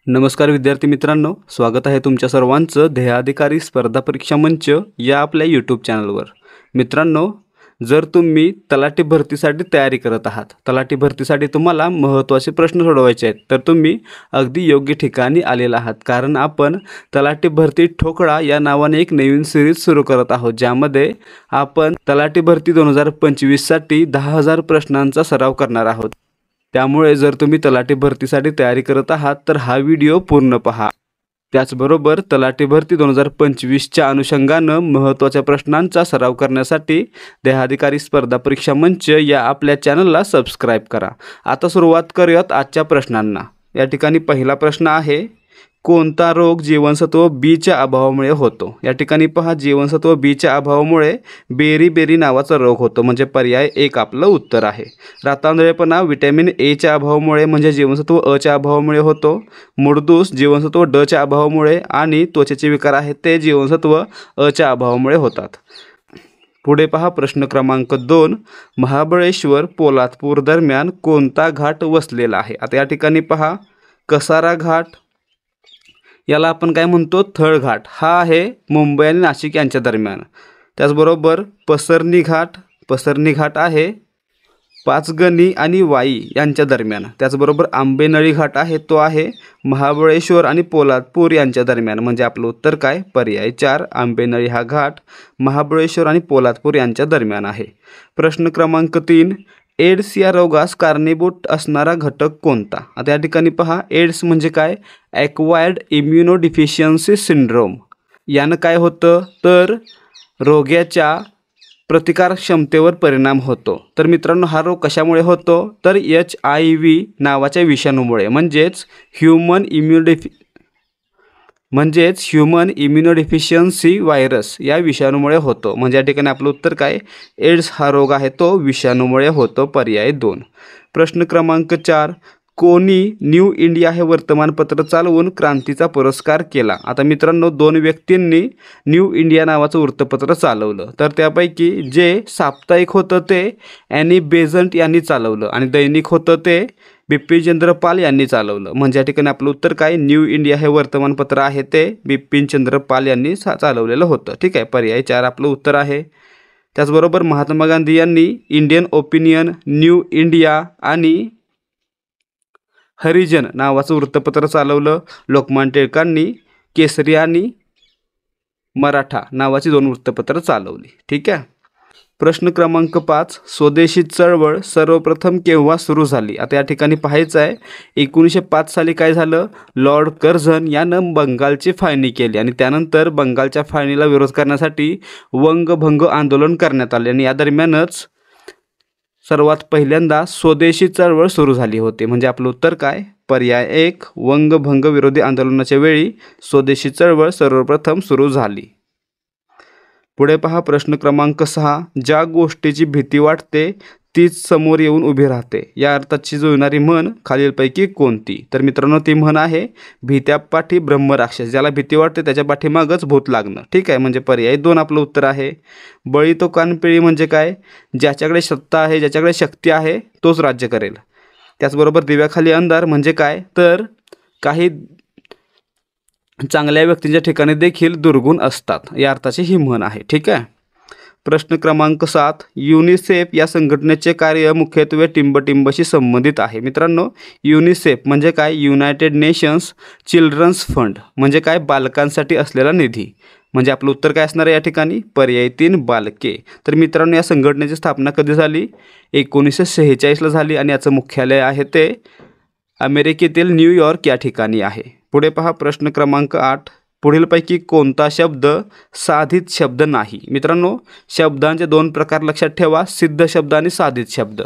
नमस्कार विद्यार्थी मित्रांनो, स्वागत आहे तुमच्या सर्वांचं ध्येयाधिकारी स्पर्धा परीक्षा मंच या आपल्या यूट्यूब चॅनलवर। मित्रांनो, जर तुम्ही तलाठी भरतीसाठी तयारी करत आहात, तलाठी भरतीसाठी तुम्हाला महत्त्वाचे प्रश्न सोडवायचे आहेत, तर तुम्ही अगदी योग्य ठिकाणी आलेला आहात। कारण आपण तलाठी भरती ठोकळा या नावाने एक नवीन सिरीज सुरू करत आहोत, ज्यामध्ये आपण तलाठी भरती 2025 साठी 10,000 प्रश्नांचा सराव करणार आहोत। त्यामुळे जर तुम्ही तलाठी भरतीसाठी तयारी करत आहात तर हा व्हिडिओ पूर्ण पहा। त्याचबरोबर तलाठी भरती 2025 च्या अनुषंगाने महत्त्वाच्या प्रश्नांचा सराव करण्यासाठी ध्येयाधिकारी स्पर्धा परीक्षा मंच या आपल्या चॅनलला सबस्क्राइब करा। आता सुरुवात करूयात आजच्या प्रश्नांना। या ठिकाणी पहिला प्रश्न आहे, कोणता रोग जीवनसत्व बी च्या अभावामुळे होतो? या ठिकाणी पहा, जीवनसत्व बी च्या अभावामुळे बेरी नावाचा रोग होतो, म्हणजे पर्याय 1 आपलं उत्तर आहे। रातांधळेपणा विटॅमिन ए च्या अभावामुळे म्हणजे जीवनसत्व अ च्या अभावामुळे होतो। मुडदूस जीवनसत्व ड च्या अभावामुळे आणि त्वचेचे विकार आहेत ते जीवनसत्व अ च्या अभावामुळे होतात। पुढे पहा प्रश्न क्रमांक 2, महाबळेश्वर पोलादपूर दरम्यान कोणता घाट वसलेला आहे? आता या ठिकाणी पहा, कसारा घाट, याला आपण काय म्हणतो, थळ घाट, हा आहे मुंबई आणि नाशिक यांच्या दरम्यान। त्याचबरोबर पसरणी घाट आहे पाचगणी आणि वाई यांच्या दरम्यान। त्याचबरोबर आंबेनळी घाट आहे, तो आहे महाबळेश्वर आणि पोलादपूर यांच्या दरम्यान, म्हणजे आपलं उत्तर काय, पर्याय 4 आंबेनळी हा घाट महाबळेश्वर आणि पोलादपूर यांच्या दरम्यान आहे। प्रश्न क्रमांक 3, एड्स या रोगास कारणीभूत असणारा घटक कोणता? आता या ठिकाणी पहा, एड्स म्हणजे काय, ॲक्वायर्ड इम्युनोडिफिशियन्सी सिंड्रोम। यानं काय होतं, तर रोग्याच्या प्रतिकार क्षमतेवर परिणाम होतो। तर मित्रांनो, हा रोग कशामुळे होतो, तर HIV नावाच्या विषाणूमुळे, म्हणजेच ह्यूमन इम्युनोडिफिशियन्सी व्हायरस या विषाणूमुळे होतो। म्हणजे या ठिकाणी आपलं उत्तर काय, एड्स हा रोग आहे तो विषाणूमुळे होतो, पर्याय 2। प्रश्न क्रमांक 4, कोणी न्यू इंडिया हे वर्तमानपत्र चालवून क्रांतीचा पुरस्कार केला? आता मित्रांनो, 2 व्यक्तींनी न्यू इंडिया नावाचं वृत्तपत्र चालवलं, तर त्यापैकी जे साप्ताहिक होतं ते ॲनी बेझंट यांनी चालवलं आणि दैनिक होतं ते बिपिनचंद्र पाल यांनी चालवलं। म्हणजे या ठिकाणी आपलं उत्तर काय, न्यू इंडिया हे वर्तमानपत्र आहे ते बिपिनचंद्र पाल यांनी चालवलेलं होतं। ठीक आहे, पर्याय 4 आपलं उत्तर आहे। त्याचबरोबर महात्मा गांधी यांनी इंडियन ओपिनियन, न्यू इंडिया आणि हरिजन नावाचं वृत्तपत्र चालवलं। लोकमान्य टिळकांनी केसरी आणि मराठा नावाची 2 वृत्तपत्र चालवली। ठीक आहे। प्रश्न क्रमांक 5, स्वदेशी चळवळ सर्वप्रथम केव्हा सुरू झाली? आता या ठिकाणी पाहायचं आहे, 1905 साली काय झालं, लॉर्ड कर्झन यानं बंगालची फाळणी केली आणि त्यानंतर बंगालच्या फाळणीला विरोध करण्यासाठी वंगभंग आंदोलन करण्यात आले आणि या दरम्यानच सर्वात पहिल्यांदा स्वदेशी चळवळ सुरू झाली होती। म्हणजे आपलं उत्तर काय, पर्याय 1 वंगभंग विरोधी आंदोलनाच्या वेळी स्वदेशी चळवळ सर्वप्रथम सुरू झाली। पुढे पहा प्रश्न क्रमांक 6, ज्या गोष्टीची भीती वाटते तीच समोर येऊन उभी राहते, या अर्थाची जुळणारी म्हण खालीलपैकी कोणती? तर मित्रांनो, ती म्हण आहे भीत्या पाठी ब्रह्मराक्षस, ज्याला भीती वाटते त्याच्या पाठीमागच भूत लागणं। ठीक आहे, म्हणजे पर्याय 2 आपलं उत्तर आहे। बळी तो कानपिळी म्हणजे काय, ज्याच्याकडे सत्ता आहे, ज्याच्याकडे शक्ती आहे तोच राज्य करेल। त्याचबरोबर दिव्याखाली अंधार म्हणजे काय, तर काही चांगल्या व्यक्तींच्या ठिकाणी देखील दुर्गुण असतात, या अर्थाची ही म्हण आहे। ठीक आहे। प्रश्न क्रमांक 7, युनिसेफ या संघटनेचे कार्य मुख्यत्वे टिंबटिंबशी संबंधित आहे। मित्रांनो, युनिसेफ म्हणजे काय, युनायटेड नेशन्स चिल्ड्रन्स फंड, म्हणजे काय, बालकांसाठी असलेला निधी। म्हणजे आपलं उत्तर काय असणार आहे या ठिकाणी, पर्याय 3 बालके। तर मित्रांनो, या संघटनेची स्थापना कधी झाली, 1946 ला झाली आणि याचं मुख्यालय आहे ते अमेरिकेतील न्यूयॉर्क या ठिकाणी आहे। पुढे पहा प्रश्न क्रमांक 8, पुढीलपैकी कोणता शब्द साधित शब्द नाही? मित्रांनो, शब्दांचे 2 प्रकार लक्षात ठेवा, सिद्ध शब्द आणि साधित शब्द।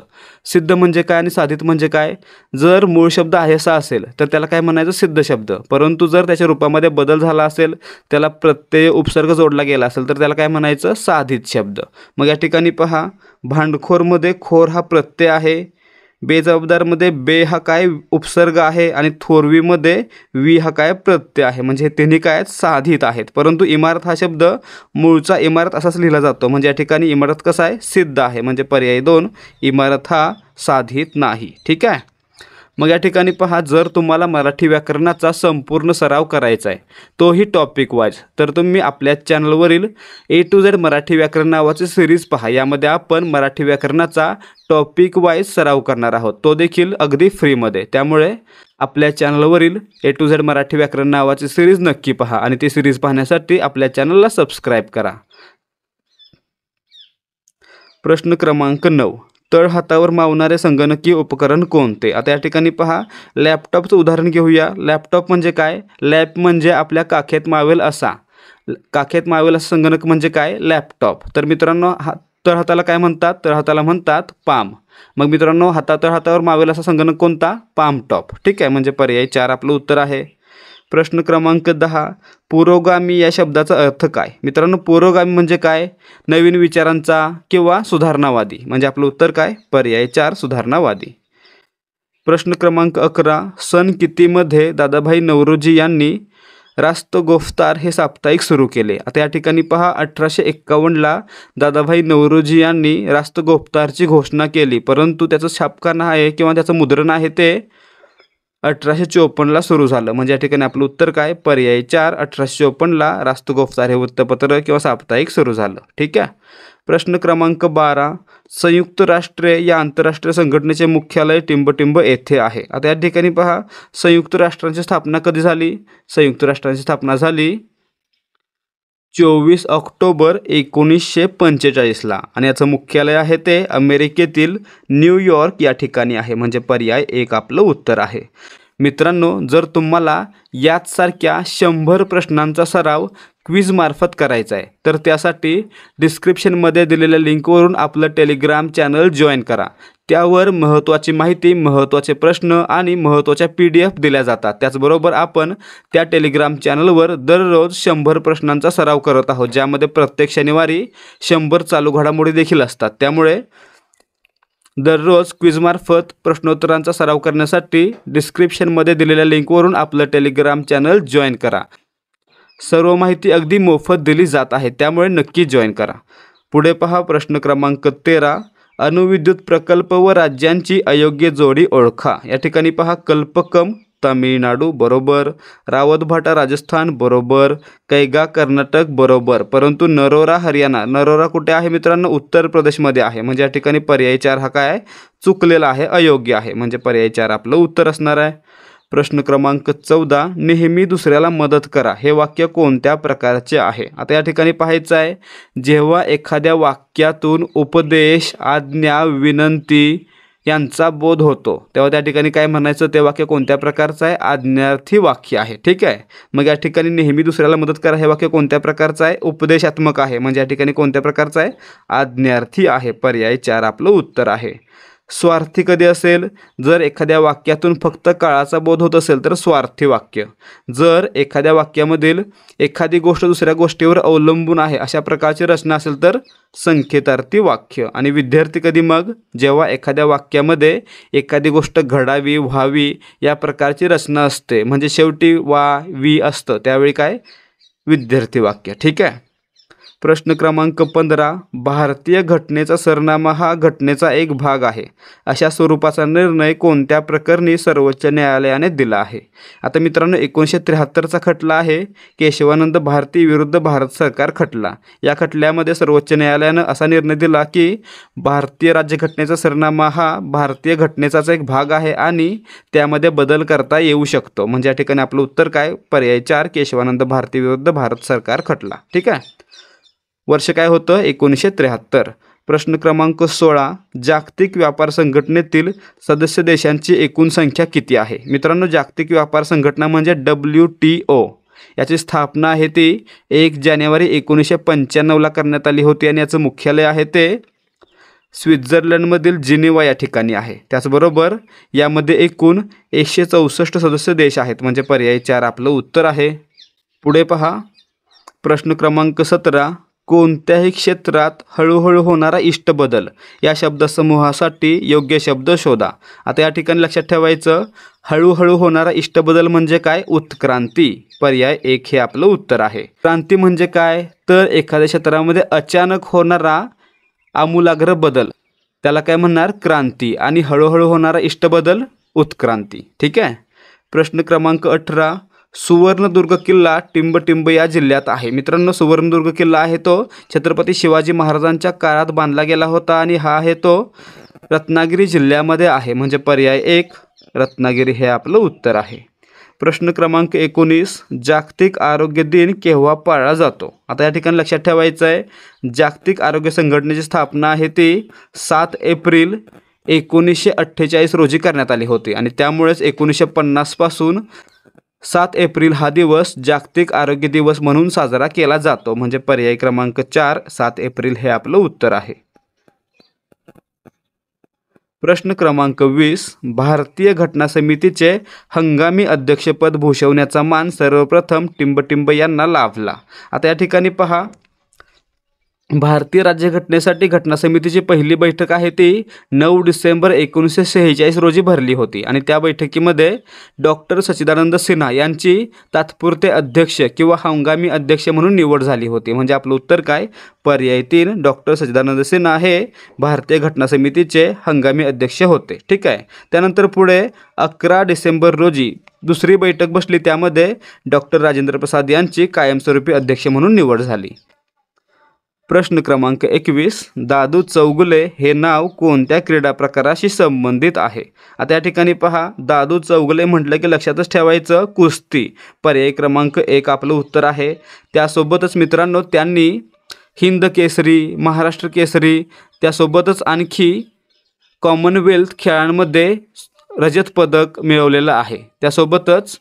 सिद्ध म्हणजे काय आणि साधित म्हणजे काय, जर मूळ शब्द आहेसा असेल तर त्याला काय म्हणायचं, सिद्ध शब्द, परंतु जर त्याच्या रूपामध्ये बदल झाला असेल, त्याला प्रत्यय उपसर्ग जोडला गेला असेल तर त्याला काय म्हणायचं, साधित शब्द। मग या ठिकाणी पहा, भांडखोरमध्ये खोर हा प्रत्यय आहे, बेजबाबदारमध्ये बे हा काय उपसर्ग आहे आणि थोरवीमध्ये वी हा काय प्रत्यय आहे, म्हणजे हे तिन्ही काय साधित आहेत। परंतु इमारत हा शब्द मूळचा इमारत असाच लिहिला जातो, म्हणजे या ठिकाणी इमारत कसा आहे, सिद्ध आहे, म्हणजे पर्याय 2 इमारत हा साधित नाही। ठीक आहे। मग या ठिकाणी पहा, जर तुम्हाला मराठी व्याकरणाचा संपूर्ण सराव करायचा आहे, तोही टॉपिक वाईज, तर तुम्ही आपल्या चॅनलवरील A to Z मराठी व्याकरण नावाची सिरीज पहा. यामध्ये आपण मराठी व्याकरणाचा टॉपिक वाईज सराव करणार आहोत, तो देखील अगदी फ्रीमध्ये. त्यामुळे आपल्या चॅनलवरील A to Z मराठी व्याकरण नावाची सिरीज नक्की पहा आणि ती सिरीज पाहण्यासाठी आपल्या चॅनलला सबस्क्राईब करा. प्रश्न क्रमांक 9. तळहातावर मावणारे संगणकीय उपकरण कोणते? आता या ठिकाणी पहा, लॅपटॉपचं उदाहरण घेऊया. लॅपटॉप म्हणजे काय? लॅप म्हणजे आपल्या काखेत मावेल असा, काखेत मावेल असा संगणक म्हणजे काय? लॅपटॉप. तर मित्रांनो, तळहाताला काय म्हणतात? तळहाताला म्हणतात पाम. मग मित्रांनो, तळहातावर मावेल असा संगणक कोणता? Palm top. ठीक आहे, म्हणजे पर्याय 4 आपलं उत्तर आहे. प्रश्न क्रमांक 10. पुरोगामी या शब्दाचा अर्थ काय? मित्रांनो, पुरोगामी म्हणजे काय? नवीन विचारांचा किंवा सुधारणावादी. म्हणजे आपलं उत्तर काय? पर्याय 4 सुधारणावादी. प्रश्न क्रमांक 11. सन कितीमध्ये दादाभाई नौरोजी यांनी रास्तगोफ्तार हे साप्ताहिक सुरू केले? आता या ठिकाणी पहा, 1851ला दादाभाई नौरोजी यांनी रास्तगोफ्तारची घोषणा केली, परंतु त्याचं छापखाना आहे किंवा त्याचं मुद्रण आहे ते 1854ला सुरू झालं. म्हणजे या ठिकाणी आपलं उत्तर काय? पर्याय 4 1854ला रास्तगोफ्तार हे वृत्तपत्र किंवा साप्ताहिक सुरू झालं. ठीक आहे. प्रश्न क्रमांक 12. संयुक्त राष्ट्रे या आंतरराष्ट्रीय संघटनेचे मुख्यालय टिंबटिंब येथे आहे. आता या ठिकाणी पहा, संयुक्त राष्ट्रांची स्थापना कधी झाली? संयुक्त राष्ट्रांची स्थापना झाली 24 ऑक्टोबर 1945ला आणि याचं मुख्यालय आहे ते अमेरिकेतील न्यूयॉर्क या ठिकाणी आहे. म्हणजे पर्याय 1 आपलं उत्तर आहे. मित्रांनो, जर तुम्हाला याचसारख्या 100 प्रश्नांचा सराव क्विजमार्फत करायचा आहे, तर त्यासाठी डिस्क्रिप्शनमध्ये दिलेल्या लिंकवरून आपलं टेलिग्राम चॅनल जॉईन करा. त्यावर महत्त्वाची माहिती, महत्त्वाचे प्रश्न आणि महत्त्वाच्या PDF दिल्या जातात. त्याचबरोबर आपण त्या टेलिग्राम चॅनलवर दररोज 100 प्रश्नांचा सराव करत आहोत, ज्यामध्ये प्रत्येक शनिवारी 100 चालू घडामोडी देखील असतात. त्यामुळे दररोज क्विजमार्फत प्रश्नोत्तरांचा सराव करण्यासाठी डिस्क्रिप्शनमध्ये दिलेल्या लिंकवरून आपलं टेलिग्राम चॅनल जॉईन करा. सर्व माहिती अगदी मोफत दिली जात आहे, त्यामुळे नक्की जॉईन करा. पुढे पहा, प्रश्न क्रमांक 13. अणुविद्युत प्रकल्प व राज्यांची अयोग्य जोडी ओळखा. या ठिकाणी पहा, कल्पकम तामिळनाडू बरोबर, रावतभाटा राजस्थान बरोबर, कैगा कर्नाटक बरोबर, परंतु नरोरा हरियाणा, नरोरा कुठे आहे मित्रांनो? उत्तर प्रदेशमध्ये आहे. म्हणजे या ठिकाणी पर्याय 4 हा काय? चुकलेला आहे, अयोग्य आहे. म्हणजे पर्याय 4 आपलं उत्तर असणार आहे. प्रश्न क्रमांक 14. नेहमी दुसऱ्याला मदत करा हे वाक्य कोणत्या प्रकारचे आहे? आता या ठिकाणी पाहायचं आहे, जेव्हा एखाद्या वाक्यातून उपदेश, आज्ञा, विनंती यांचा बोध होतो, तेव्हा त्या ठिकाणी काय म्हणायचं? ते वाक्य कोणत्या प्रकारचं आहे? आज्ञार्थी वाक्य आहे. ठीक आहे. मग या ठिकाणी नेहमी दुसऱ्याला मदत करा हे वाक्य कोणत्या प्रकारचं आहे? उपदेशात्मक आहे. म्हणजे या ठिकाणी कोणत्या प्रकारचं आहे? आज्ञार्थी आहे. पर्याय 4 आपलं उत्तर आहे. स्वार्थी कधी असेल? जर एखाद्या वाक्यातून फक्त काळाचा बोध होत असेल तर स्वार्थी वाक्य. जर एखाद्या वाक्यामधील एखादी गोष्ट दुसऱ्या गोष्टीवर अवलंबून आहे अशा प्रकारची रचना असेल तर संकेतार्थी वाक्य. आणि विद्यार्थी कधी? मग जेव्हा एखाद्या वाक्यामध्ये एखादी गोष्ट घडावी, व्हावी या प्रकारची रचना असते, म्हणजे शेवटी वा, वी असतं, त्यावेळी काय? विद्यार्थी वाक्य. ठीक आहे. प्रश्न क्रमांक 15. भारतीय घटनेचा सरनामा हा घटनेचा एक भाग आहे अशा स्वरूपाचा निर्णय कोणत्या प्रकरणी सर्वोच्च न्यायालयाने दिला आहे? आता मित्रांनो, 1973चा खटला आहे केशवानंद भारती विरुद्ध भारत सरकार खटला. या खटल्यामध्ये सर्वोच्च न्यायालयानं असा निर्णय दिला की भारतीय राज्यघटनेचा सरनामा हा भारतीय घटनेचाच एक भाग आहे आणि त्यामध्ये बदल करता येऊ शकतो. म्हणजे या ठिकाणी आपलं उत्तर काय? पर्याय 4 केशवानंद भारती विरुद्ध भारत सरकार खटला. ठीक आहे. वर्ष काय होतं? 1973. प्रश्न क्रमांक 16. जागतिक व्यापार संघटनेतील सदस्य देशांची एकूण संख्या किती आहे? मित्रांनो, जागतिक व्यापार संघटना म्हणजे WTO. याची स्थापना आहे ती 1 जानेवारी 1995ला करण्यात आली होती आणि याचं मुख्यालय आहे ते स्वित्झर्लंडमधील जिनिव्हा या ठिकाणी आहे. त्याचबरोबर यामध्ये एकूण 164 सदस्य देश आहेत. म्हणजे पर्याय 4 आपलं उत्तर आहे. पुढे पहा, प्रश्न क्रमांक 17. कोणत्याही क्षेत्रात हळूहळू होणारा इष्टबदल या शब्दसमूहासाठी योग्य शब्द शोधा. आता या ठिकाणी लक्षात ठेवायचं, हळूहळू होणारा इष्टबदल म्हणजे काय? उत्क्रांती. पर्याय 1 हे आपलं उत्तर आहे. क्रांती म्हणजे काय? तर एखाद्या क्षेत्रामध्ये अचानक होणारा आमूलाग्र बदल, त्याला काय म्हणणार? क्रांती. आणि हळूहळू होणारा इष्टबदल उत्क्रांती. ठीक आहे. प्रश्न क्रमांक 18, सुवर्णदुर्ग किल्ला टिंबटिंब या जिल्ह्यात आहे. मित्रांनो, सुवर्णदुर्ग किल्ला आहे तो छत्रपती शिवाजी महाराजांच्या काळात बांधला गेला होता आणि हा आहे तो रत्नागिरी जिल्ह्यामध्ये आहे. म्हणजे पर्याय 1 रत्नागिरी हे आपलं उत्तर आहे. प्रश्न क्रमांक 19, जागतिक आरोग्य दिन केव्हा पाळला जातो? आता या ठिकाणी लक्षात ठेवायचं आहे, जागतिक आरोग्य संघटनेची स्थापना आहे ती 7 एप्रिल 1948 रोजी करण्यात आली होती आणि त्यामुळेच 1950 पासून 7 एप्रिल हा दिवस जागतिक आरोग्य दिवस म्हणून साजरा केला जातो. म्हणजे पर्याय क्रमांक 4 7 एप्रिल हे आपलं उत्तर आहे. प्रश्न क्रमांक 20, भारतीय घटना समितीचे हंगामी अध्यक्षपद भूषवण्याचा मान सर्वप्रथम टिंबटिंब यांना लाभला. आता या ठिकाणी पहा, भारतीय राज्यघटनेसाठी घटना समितीची पहिली बैठक आहे ती 9 डिसेंबर 1946 रोजी भरली होती आणि त्या बैठकीमध्ये डॉक्टर सच्चिदानंद सिन्हा यांची तात्पुरते अध्यक्ष किंवा हंगामी अध्यक्ष म्हणून निवड झाली होती. म्हणजे आपलं उत्तर काय? पर्याय 3 डॉक्टर सच्चिदानंद सिन्हा हे भारतीय घटना समितीचे हंगामी अध्यक्ष होते. ठीक आहे. त्यानंतर पुढे 11 डिसेंबर रोजी दुसरी बैठक बसली, त्यामध्ये डॉक्टर राजेंद्र प्रसाद यांची कायमस्वरूपी अध्यक्ष म्हणून निवड झाली. प्रश्न क्रमांक 21, दादू चौगुले हे नाव कोणत्या क्रीडा प्रकाराशी संबंधित आहे? आता या ठिकाणी पहा, दादू चौगुले म्हटलं की लक्षातच ठेवायचं कुस्ती. पर्याय क्रमांक 1 आपलं उत्तर आहे. त्यासोबतच मित्रांनो त्यांनी हिंद केसरी, महाराष्ट्र केसरी, त्यासोबतच आणखी कॉमनवेल्थ खेळांमध्ये रजत पदक मिळवलेलं आहे. त्यासोबतच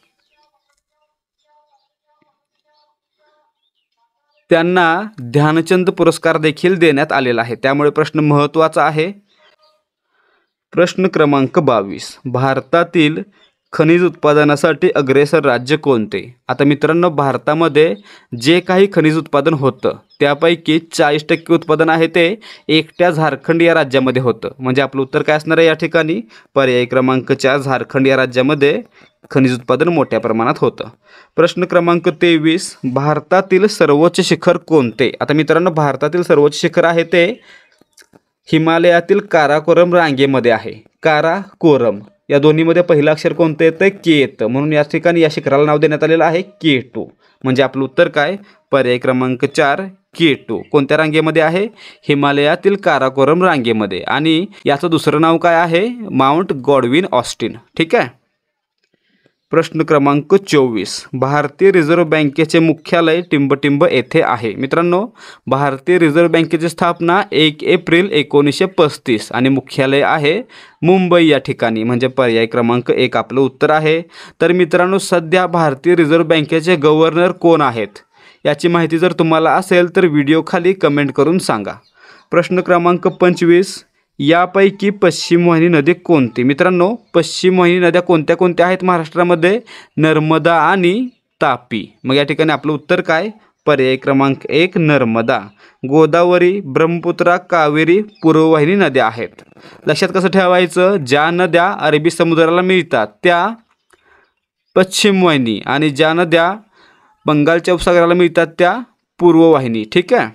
त्यांना ध्यानचंद पुरस्कार देखील देण्यात आलेला आहे. त्यामुळे प्रश्न महत्त्वाचा आहे. प्रश्न क्रमांक 22, भारतातील खनिज उत्पादनासाठी अग्रेसर राज्य कोणते? आता मित्रांनो, भारतामध्ये जे काही खनिज उत्पादन होतं त्यापैकी 40% उत्पादन आहे ते एकट्या झारखंड या राज्यामध्ये होतं. म्हणजे आपलं उत्तर काय असणार आहे या ठिकाणी? पर्याय क्रमांक 4 झारखंड या राज्यामध्ये खनिज उत्पादन मोठ्या प्रमाणात होतं. प्रश्न क्रमांक 23, भारतातील सर्वोच्च शिखर कोणते? आता मित्रांनो, भारतातील सर्वोच्च शिखर आहे ते हिमालयातील काराकोरम रांगेमध्ये आहे. काराकोरम या दोन्हीमध्ये पहिलं अक्षर कोणतं येतं? के येतं. म्हणून या ठिकाणी या शिखराला नाव देण्यात आलेलं आहे K2. म्हणजे आपलं उत्तर काय? पर्याय क्रमांक 4 K2. कोणत्या रांगेमध्ये आहे? हिमालयातील काराकोरम रांगेमध्ये. आणि याचं दुसरं नाव काय आहे? Mount Godwin Austen. ठीक आहे. प्रश्न क्रमांक 24, भारतीय रिझर्व्ह बँकेचे मुख्यालय टिंबटिंब येथे आहे. मित्रांनो, भारतीय रिझर्व्ह बँकेची स्थापना 1 एप्रिल 1935 आणि मुख्यालय आहे मुंबई या ठिकाणी. म्हणजे पर्याय क्रमांक 1 आपलं उत्तर आहे. तर मित्रांनो, सध्या भारतीय रिझर्व्ह बँकेचे गव्हर्नर कोण आहेत याची माहिती जर तुम्हाला असेल तर व्हिडिओ खाली कमेंट करून सांगा. प्रश्न क्रमांक 25, यापैकी पश्चिम वाहिनी नदी कोणती? मित्रांनो, पश्चिम वाहिनी नद्या कोणत्या कोणत्या आहेत महाराष्ट्रामध्ये? नर्मदा आणि तापी. मग या ठिकाणी आपलं उत्तर काय? पर्याय क्रमांक 1 नर्मदा. गोदावरी, ब्रह्मपुत्रा, कावेरी पूर्ववाहिनी नद्या आहेत. लक्षात कसं ठेवायचं? ज्या नद्या अरबी समुद्राला मिळतात त्या पश्चिम वाहिनी आणि ज्या नद्या बंगालच्या उपसागराला मिळतात त्या पूर्ववाहिनी. ठीक आहे.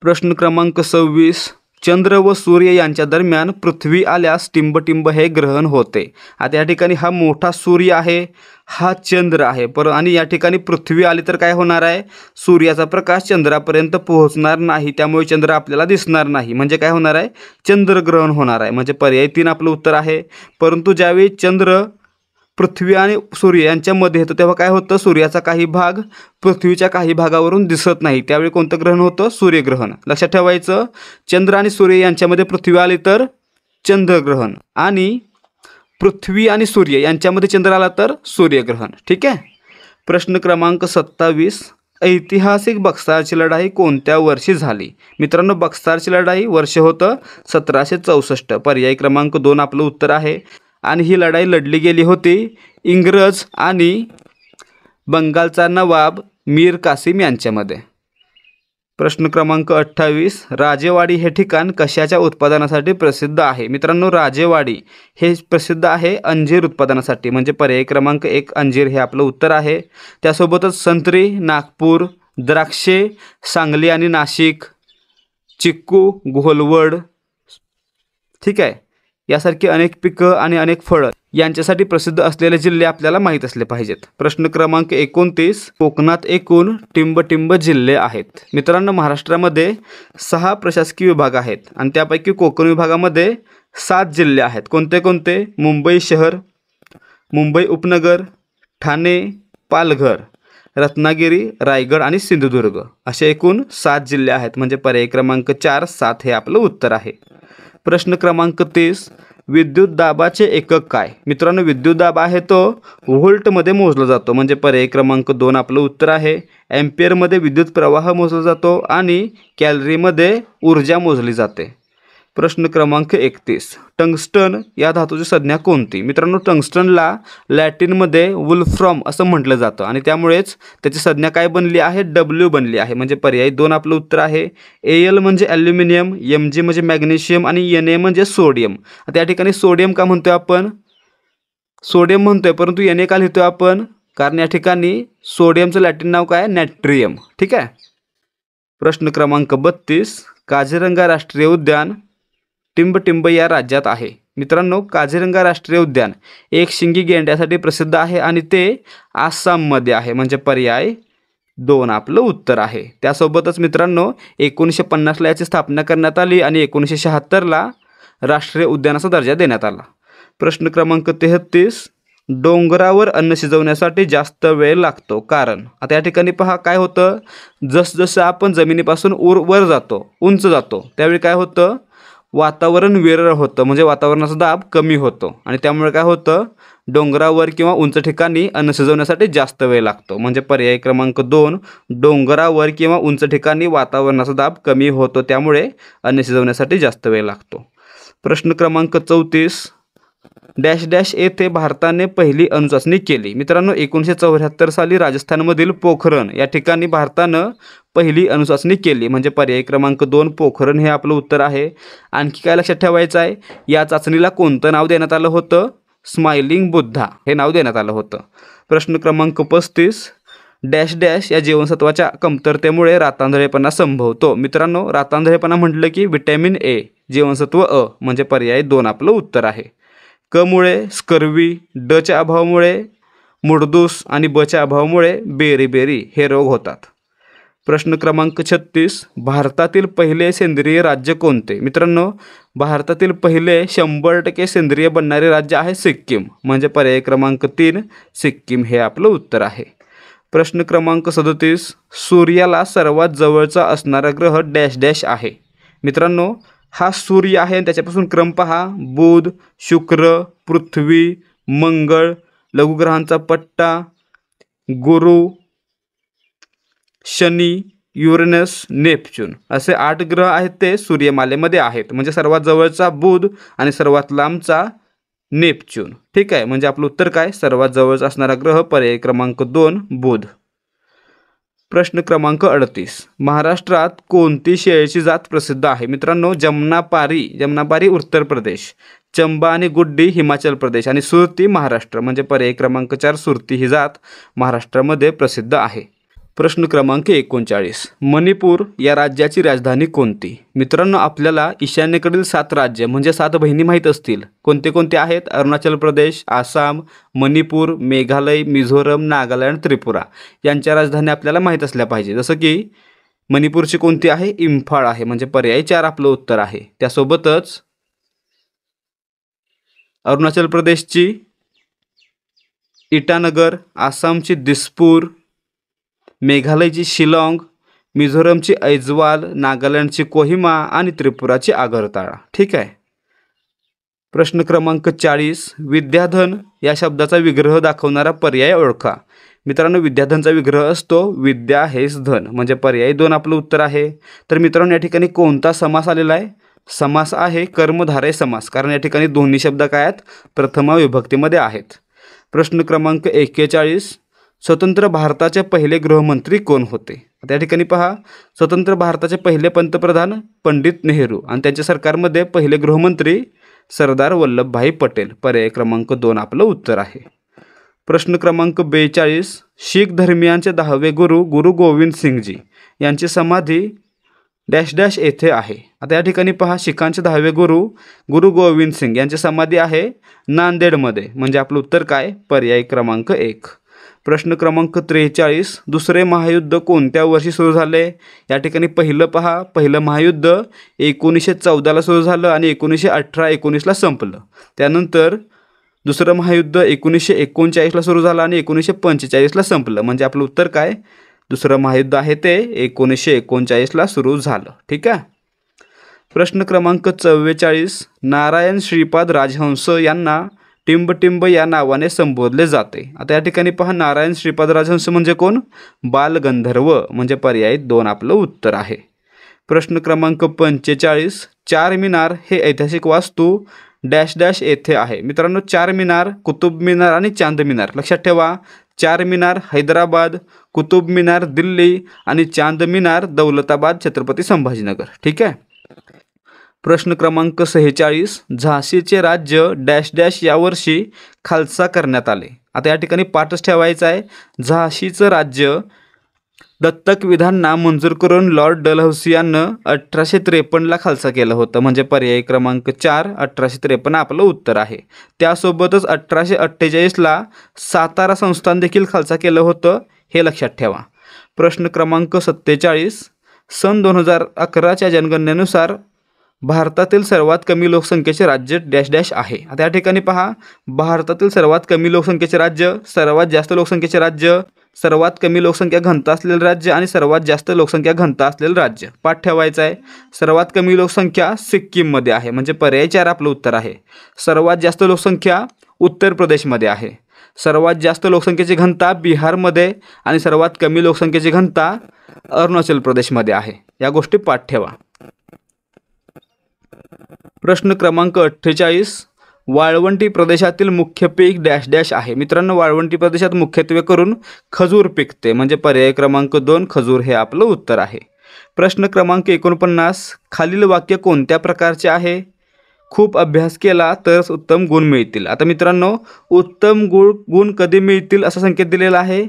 प्रश्न क्रमांक 26, चंद्र व सूर्य यांच्या दरम्यान पृथ्वी आल्यास टिंबटिंब हे ग्रहण होते. आता या ठिकाणी हा मोठा सूर्य आहे, हा चंद्र आहे, आणि या ठिकाणी पृथ्वी आली तर काय होणार आहे? सूर्याचा प्रकाश चंद्रापर्यंत पोहोचणार नाही, त्यामुळे चंद्र आपल्याला दिसणार नाही. म्हणजे काय होणार आहे? चंद्रग्रहण होणार आहे. म्हणजे पर्याय 3 आपलं उत्तर आहे. परंतु ज्यावेळी चंद्र पृथ्वी आणि सूर्य यांच्यामध्ये येतो तेव्हा काय होतं? सूर्याचा काही भाग पृथ्वीच्या काही भागावरून दिसत नाही, त्यावेळी कोणतं ग्रहण होतं? सूर्यग्रहण. लक्षात ठेवायचं, चंद्र आणि सूर्य यांच्यामध्ये पृथ्वी आली तर चंद्रग्रहण आणि पृथ्वी आणि सूर्य यांच्यामध्ये चंद्र आला तर सूर्यग्रहण. ठीक आहे. प्रश्न क्रमांक 27, ऐतिहासिक बक्सारची लढाई कोणत्या वर्षी झाली? मित्रांनो, बक्सारची लढाई वर्ष होतं 1764. पर्याय क्रमांक 2 आपलं उत्तर आहे. आणि ही लढाई लढली गेली होती इंग्रज आणि बंगालचा नवाब मीर कासिम यांच्यामध्ये. प्रश्न क्रमांक 28, राजेवाडी हे ठिकाण कशाच्या उत्पादनासाठी प्रसिद्ध आहे? मित्रांनो, राजेवाडी हे प्रसिद्ध आहे अंजीर उत्पादनासाठी. म्हणजे पर्याय क्रमांक 1 अंजीर हे आपलं उत्तर आहे. त्यासोबतच संत्री, नागपूर, द्राक्षे, सांगली आणि नाशिक, चिक्कू, घोलवड. ठीक आहे. यासारखी अनेक पिकं आणि अनेक फळं यांच्यासाठी प्रसिद्ध असलेले जिल्हे आपल्याला माहीत असले पाहिजेत. प्रश्न क्रमांक 29, कोकणात एकूण टिंब जिल्हे आहेत. मित्रांनो, महाराष्ट्रामध्ये 6 प्रशासकीय विभाग आहेत आणि त्यापैकी कोकण विभागामध्ये 7 जिल्हे आहेत. कोणते कोणते? मुंबई शहर, मुंबई उपनगर, ठाणे, पालघर, रत्नागिरी, रायगड आणि सिंधुदुर्ग असे एकूण 7 जिल्हे आहेत. म्हणजे पर्याय क्रमांक 4, 7 हे आपलं उत्तर आहे. प्रश्न क्रमांक 30, विद्युत दाबाचे एकक काय? मित्रांनो, विद्युत दाब आहे तो व्होल्टमध्ये मोजला जातो. म्हणजे पर्याय क्रमांक 2 आपलं उत्तर आहे. एम्पियरमध्ये विद्युत प्रवाह मोजला जातो आणि कॅलरीमध्ये ऊर्जा मोजली जाते. प्रश्न क्रमांक 31, टंगस्टन या धातूची संज्ञा कोणती? मित्रांनो, टंगस्टनला लॅटिनमध्ये वुल्फ्रॉम असं म्हटलं जातं आणि त्यामुळेच त्याची संज्ञा काय बनली आहे? डब्ल्यू बनली आहे. म्हणजे पर्याय 2 आपलं उत्तर आहे. Al म्हणजे ॲल्युमिनियम, Mg म्हणजे मॅग्नेशियम आणि Na म्हणजे सोडियम. त्या ठिकाणी सोडियम का म्हणतोय आपण? सोडियम म्हणतोय, परंतु Na का लिहितोय आपण? कारण या ठिकाणी सोडियमचं लॅटिन नाव काय? नॅट्रियम. ठीक आहे. प्रश्न क्रमांक 32, काझीरंगा राष्ट्रीय उद्यान टिंब या राज्यात आहे. मित्रांनो, काझीरंगा राष्ट्रीय उद्यान एक शिंगी गेंड्यासाठी प्रसिद्ध आहे आणि ते आसाममध्ये आहे. म्हणजे पर्याय 2 आपलं उत्तर आहे. त्यासोबतच मित्रांनो, 1950ला याची स्थापना करण्यात आली आणि 1976ला राष्ट्रीय उद्यानाचा दर्जा देण्यात आला. प्रश्न क्रमांक 33, डोंगरावर अन्न शिजवण्यासाठी जास्त वेळ लागतो कारण? आता या ठिकाणी पहा काय होतं, जसजसं आपण जमिनीपासून वर जातो, उंच जातो, त्यावेळी काय होतं, वातावरण विरळ होतं. म्हणजे वातावरणाचा दाब कमी होतो आणि त्यामुळे काय होतं, डोंगरावर किंवा उंच ठिकाणी अन्न शिजवण्यासाठी जास्त वेळ लागतो. म्हणजे पर्याय क्रमांक 2, डोंगरावर किंवा उंच ठिकाणी वातावरणाचा दाब कमी होतो, त्यामुळे अन्न शिजवण्यासाठी जास्त वेळ लागतो. प्रश्न क्रमांक 34, डॅश डॅश येथे भारताने पहिली अणुचाचणी केली. मित्रांनो, 1974 साली राजस्थानमधील पोखरण या ठिकाणी भारतानं पहिली अणुचाचणी केली. म्हणजे पर्याय क्रमांक 2 पोखरण हे आपलं उत्तर आहे. आणखी काय लक्षात ठेवायचं आहे, या चाचणीला कोणतं नाव देण्यात आलं होतं? स्माइलिंग बुद्धा हे नाव देण्यात आलं होतं. प्रश्न क्रमांक 35, डॅश डॅश या जीवनसत्वाच्या कमतरतेमुळे रातांधळेपणा संभवतो. मित्रांनो, रातांधळेपणा म्हटलं की व्हिटॅमिन ए, जीवनसत्व अ. म्हणजे पर्याय 2 आपलं उत्तर आहे. क मुळे स्कर्वी, ड च्या अभावामुळे मुडदूस आणि ब च्या अभावामुळे बेरीबेरी हे रोग होतात. प्रश्न क्रमांक 36, भारतातील पहिले सेंद्रिय राज्य कोणते? मित्रांनो, भारतातील पहिले 100% सेंद्रिय बनणारे राज्य आहे सिक्कीम. म्हणजे पर्याय क्रमांक 3 सिक्कीम हे आपलं उत्तर आहे. प्रश्न क्रमांक 37, सूर्याला सर्वात जवळचा असणारा ग्रह डॅश डॅश आहे. मित्रांनो, हा सूर्य आहे आणि त्याच्यापासून क्रम पहा, बुध, शुक्र, पृथ्वी, मंगळ, लघुग्रहांचा पट्टा, गुरु, शनी, युरेनस, नेपच्यून असे 8 ग्रह आहेत ते सूर्यमालेमध्ये आहेत. म्हणजे सर्वात जवळचा बुध आणि सर्वात लांबचा नेपच्यून. ठीक आहे. म्हणजे आपलं उत्तर काय? सर्वात जवळचा असणारा ग्रह पर्याय क्रमांक 2 बुध. प्रश्न क्रमांक 38, महाराष्ट्रात कोणती शेळीची जात प्रसिद्ध आहे? मित्रांनो, जमनापारी उत्तर प्रदेश, चंबा आणि गुड्डी हिमाचल प्रदेश आणि सुरती महाराष्ट्र. म्हणजे पर्याय क्रमांक 4 सुरती ही जात महाराष्ट्रामध्ये प्रसिद्ध आहे. प्रश्न क्रमांक 39, मणिपूर या राज्याची राजधानी कोणती? मित्रांनो, आपल्याला ईशान्येकडील 7 राज्य म्हणजे 7 बहिणी माहीत असतील. कोणते कोणते आहेत? अरुणाचल प्रदेश, आसाम, मणिपूर, मेघालय, मिझोरम, नागालँड, त्रिपुरा यांच्या राजधानी आपल्याला माहीत असल्या पाहिजे. जसं की मणिपूरची कोणती आहे? इम्फाळ आहे. म्हणजे पर्याय 4 आपलं उत्तर आहे. त्यासोबतच अरुणाचल प्रदेशची इटानगर, आसामची दिसपूर, मेघालयची शिलाँग, मिझोरमची ऐजवाल, नागालँडची कोहिमा आणि त्रिपुराची आगरताळा. ठीक आहे. प्रश्न क्रमांक 40, विद्याधन या शब्दाचा विग्रह दाखवणारा पर्याय ओळखा. मित्रांनो, विद्याधनचा विग्रह असतो विद्या हेच धन. म्हणजे पर्याय 2 आपलं उत्तर आहे. तर मित्रांनो, या ठिकाणी कोणता समास आलेला आहे? समास आहे कर्मधारय समास, कारण या ठिकाणी दोन्ही शब्द काय आहेत? प्रथमा विभक्तीमध्ये आहेत. प्रश्न क्रमांक 41, स्वतंत्र भारताचे पहिले गृहमंत्री कोण होते? त्या ठिकाणी पहा, स्वतंत्र भारताचे पहिले पंतप्रधान पंडित नेहरू आणि त्यांच्या सरकारमध्ये पहिले गृहमंत्री सरदार वल्लभभाई पटेल. पर्याय क्रमांक 2 आपलं उत्तर आहे. प्रश्न क्रमांक 42, शीख धर्मियांचे 10वे गुरु गुरु गोविंद सिंगजी यांची समाधी डॅश डॅश येथे आहे. आता या ठिकाणी पहा, शिखांचे 10वे गुरु गुरु गोविंद सिंग यांची समाधी आहे नांदेडमध्ये. म्हणजे आपलं उत्तर काय? पर्याय क्रमांक 1. प्रश्न क्रमांक 43, दुसरे महायुद्ध कोणत्या वर्षी सुरू झाले? या ठिकाणी पहिलं पहा, पहिलं महायुद्ध 1914ला सुरू झालं आणि 1918-19ला संपलं. त्यानंतर दुसरं महायुद्ध 1939ला सुरू झालं आणि 1945ला संपलं. म्हणजे आपलं उत्तर काय? दुसरं महायुद्ध आहे ते 1939ला सुरू झालं. ठीक आहे. प्रश्न क्रमांक 44, नारायण श्रीपाद राजहंस यांना टिंबटिंब या नावाने संबोधले जाते. आता या ठिकाणी पहा, नारायण श्रीपाद राजहंस म्हणजे कोण? बालगंधर्व. म्हणजे पर्याय 2 आपलं उत्तर आहे. प्रश्न क्रमांक 45, चार मिनार हे ऐतिहासिक वास्तू डॅश डॅश येथे आहे. मित्रांनो, चार मिनार, कुतुब मिनार आणि चांद मिनार लक्षात ठेवा. चार मिनार हैदराबाद, कुतुब मिनार दिल्ली आणि चांद मिनार दौलताबाद छत्रपती संभाजीनगर. ठीक आहे. प्रश्न क्रमांक 46, झाशीचे राज्य डॅश डॅश यावर्षी खालसा करण्यात आले. आता या ठिकाणी पाठच ठेवायचा आहे. झाशीचं राज्य दत्तक विधान नामंजूर करून लॉर्ड डलहौसी यांना 1853ला खालसा केलं होतं. म्हणजे पर्याय क्रमांक 4 1853 आपलं उत्तर आहे. त्यासोबतच 1848ला सातारा संस्थान देखील खालसा केलं होतं, हे लक्षात ठेवा. प्रश्न क्रमांक 47, सन 2011च्या जनगणनेनुसार भारतातील सर्वात कमी लोकसंख्येचे राज्य डॅश डॅश आहे. आता या ठिकाणी पहा, भारतातील सर्वात कमी लोकसंख्येचे राज्य, सर्वात जास्त लोकसंख्येचे राज्य, सर्वात कमी लोकसंख्या घनता असलेलं राज्य आणि सर्वात जास्त लोकसंख्या घनता असलेलं राज्य. पाठ ठेवायचा आहे. सर्वात कमी लोकसंख्या सिक्कीममध्ये आहे. म्हणजे पर्याय 4 आपलं उत्तर आहे. सर्वात जास्त लोकसंख्या उत्तर प्रदेशमध्ये आहे. सर्वात जास्त लोकसंख्येची घनता बिहारमध्ये आणि सर्वात कमी लोकसंख्येची घनता अरुणाचल प्रदेशमध्ये आहे. या गोष्टी पाठ ठेवा. प्रश्न क्रमांक 48, वाळवंटी प्रदेशातील मुख्य पीक डॅश डॅश आहे. मित्रांनो, वाळवंटी प्रदेशात मुख्यत्वे करून खजूर पिकते. म्हणजे पर्याय क्रमांक 2 खजूर हे आपलं उत्तर आहे. प्रश्न क्रमांक 49, खालील वाक्य कोणत्या प्रकारचे आहे? खूप अभ्यास केला तरच उत्तम गुण मिळतील. आता मित्रांनो, उत्तम गुण कधी मिळतील असा संकेत दिलेला आहे.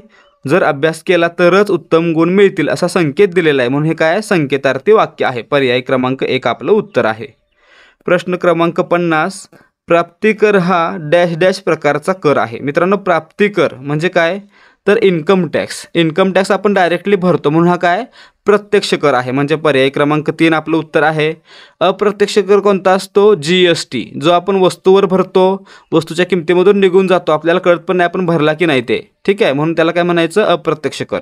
जर अभ्यास केला तरच उत्तम गुण मिळतील असा संकेत दिलेला आहे. म्हणून हे काय? संकेतार्थी वाक्य आहे. पर्याय क्रमांक 1 आपलं उत्तर आहे. प्रश्न क्रमांक 50, प्राप्तिकर हा डॅश डॅश प्रकारचा कर आहे. मित्रांनो, प्राप्तिकर म्हणजे काय? तर इन्कम टॅक्स. इन्कम टॅक्स आपण डायरेक्टली भरतो, म्हणून हा काय? प्रत्यक्ष कर आहे. म्हणजे पर्याय क्रमांक 3 आपलं उत्तर आहे. अप्रत्यक्ष कर कोणता असतो? GST, जो आपण वस्तूवर भरतो, वस्तूच्या किमतीमधून निघून जातो, आपल्याला कळत पण नाही आपण भरला की नाही ते. ठीक आहे, म्हणून त्याला काय म्हणायचं? अप्रत्यक्ष कर.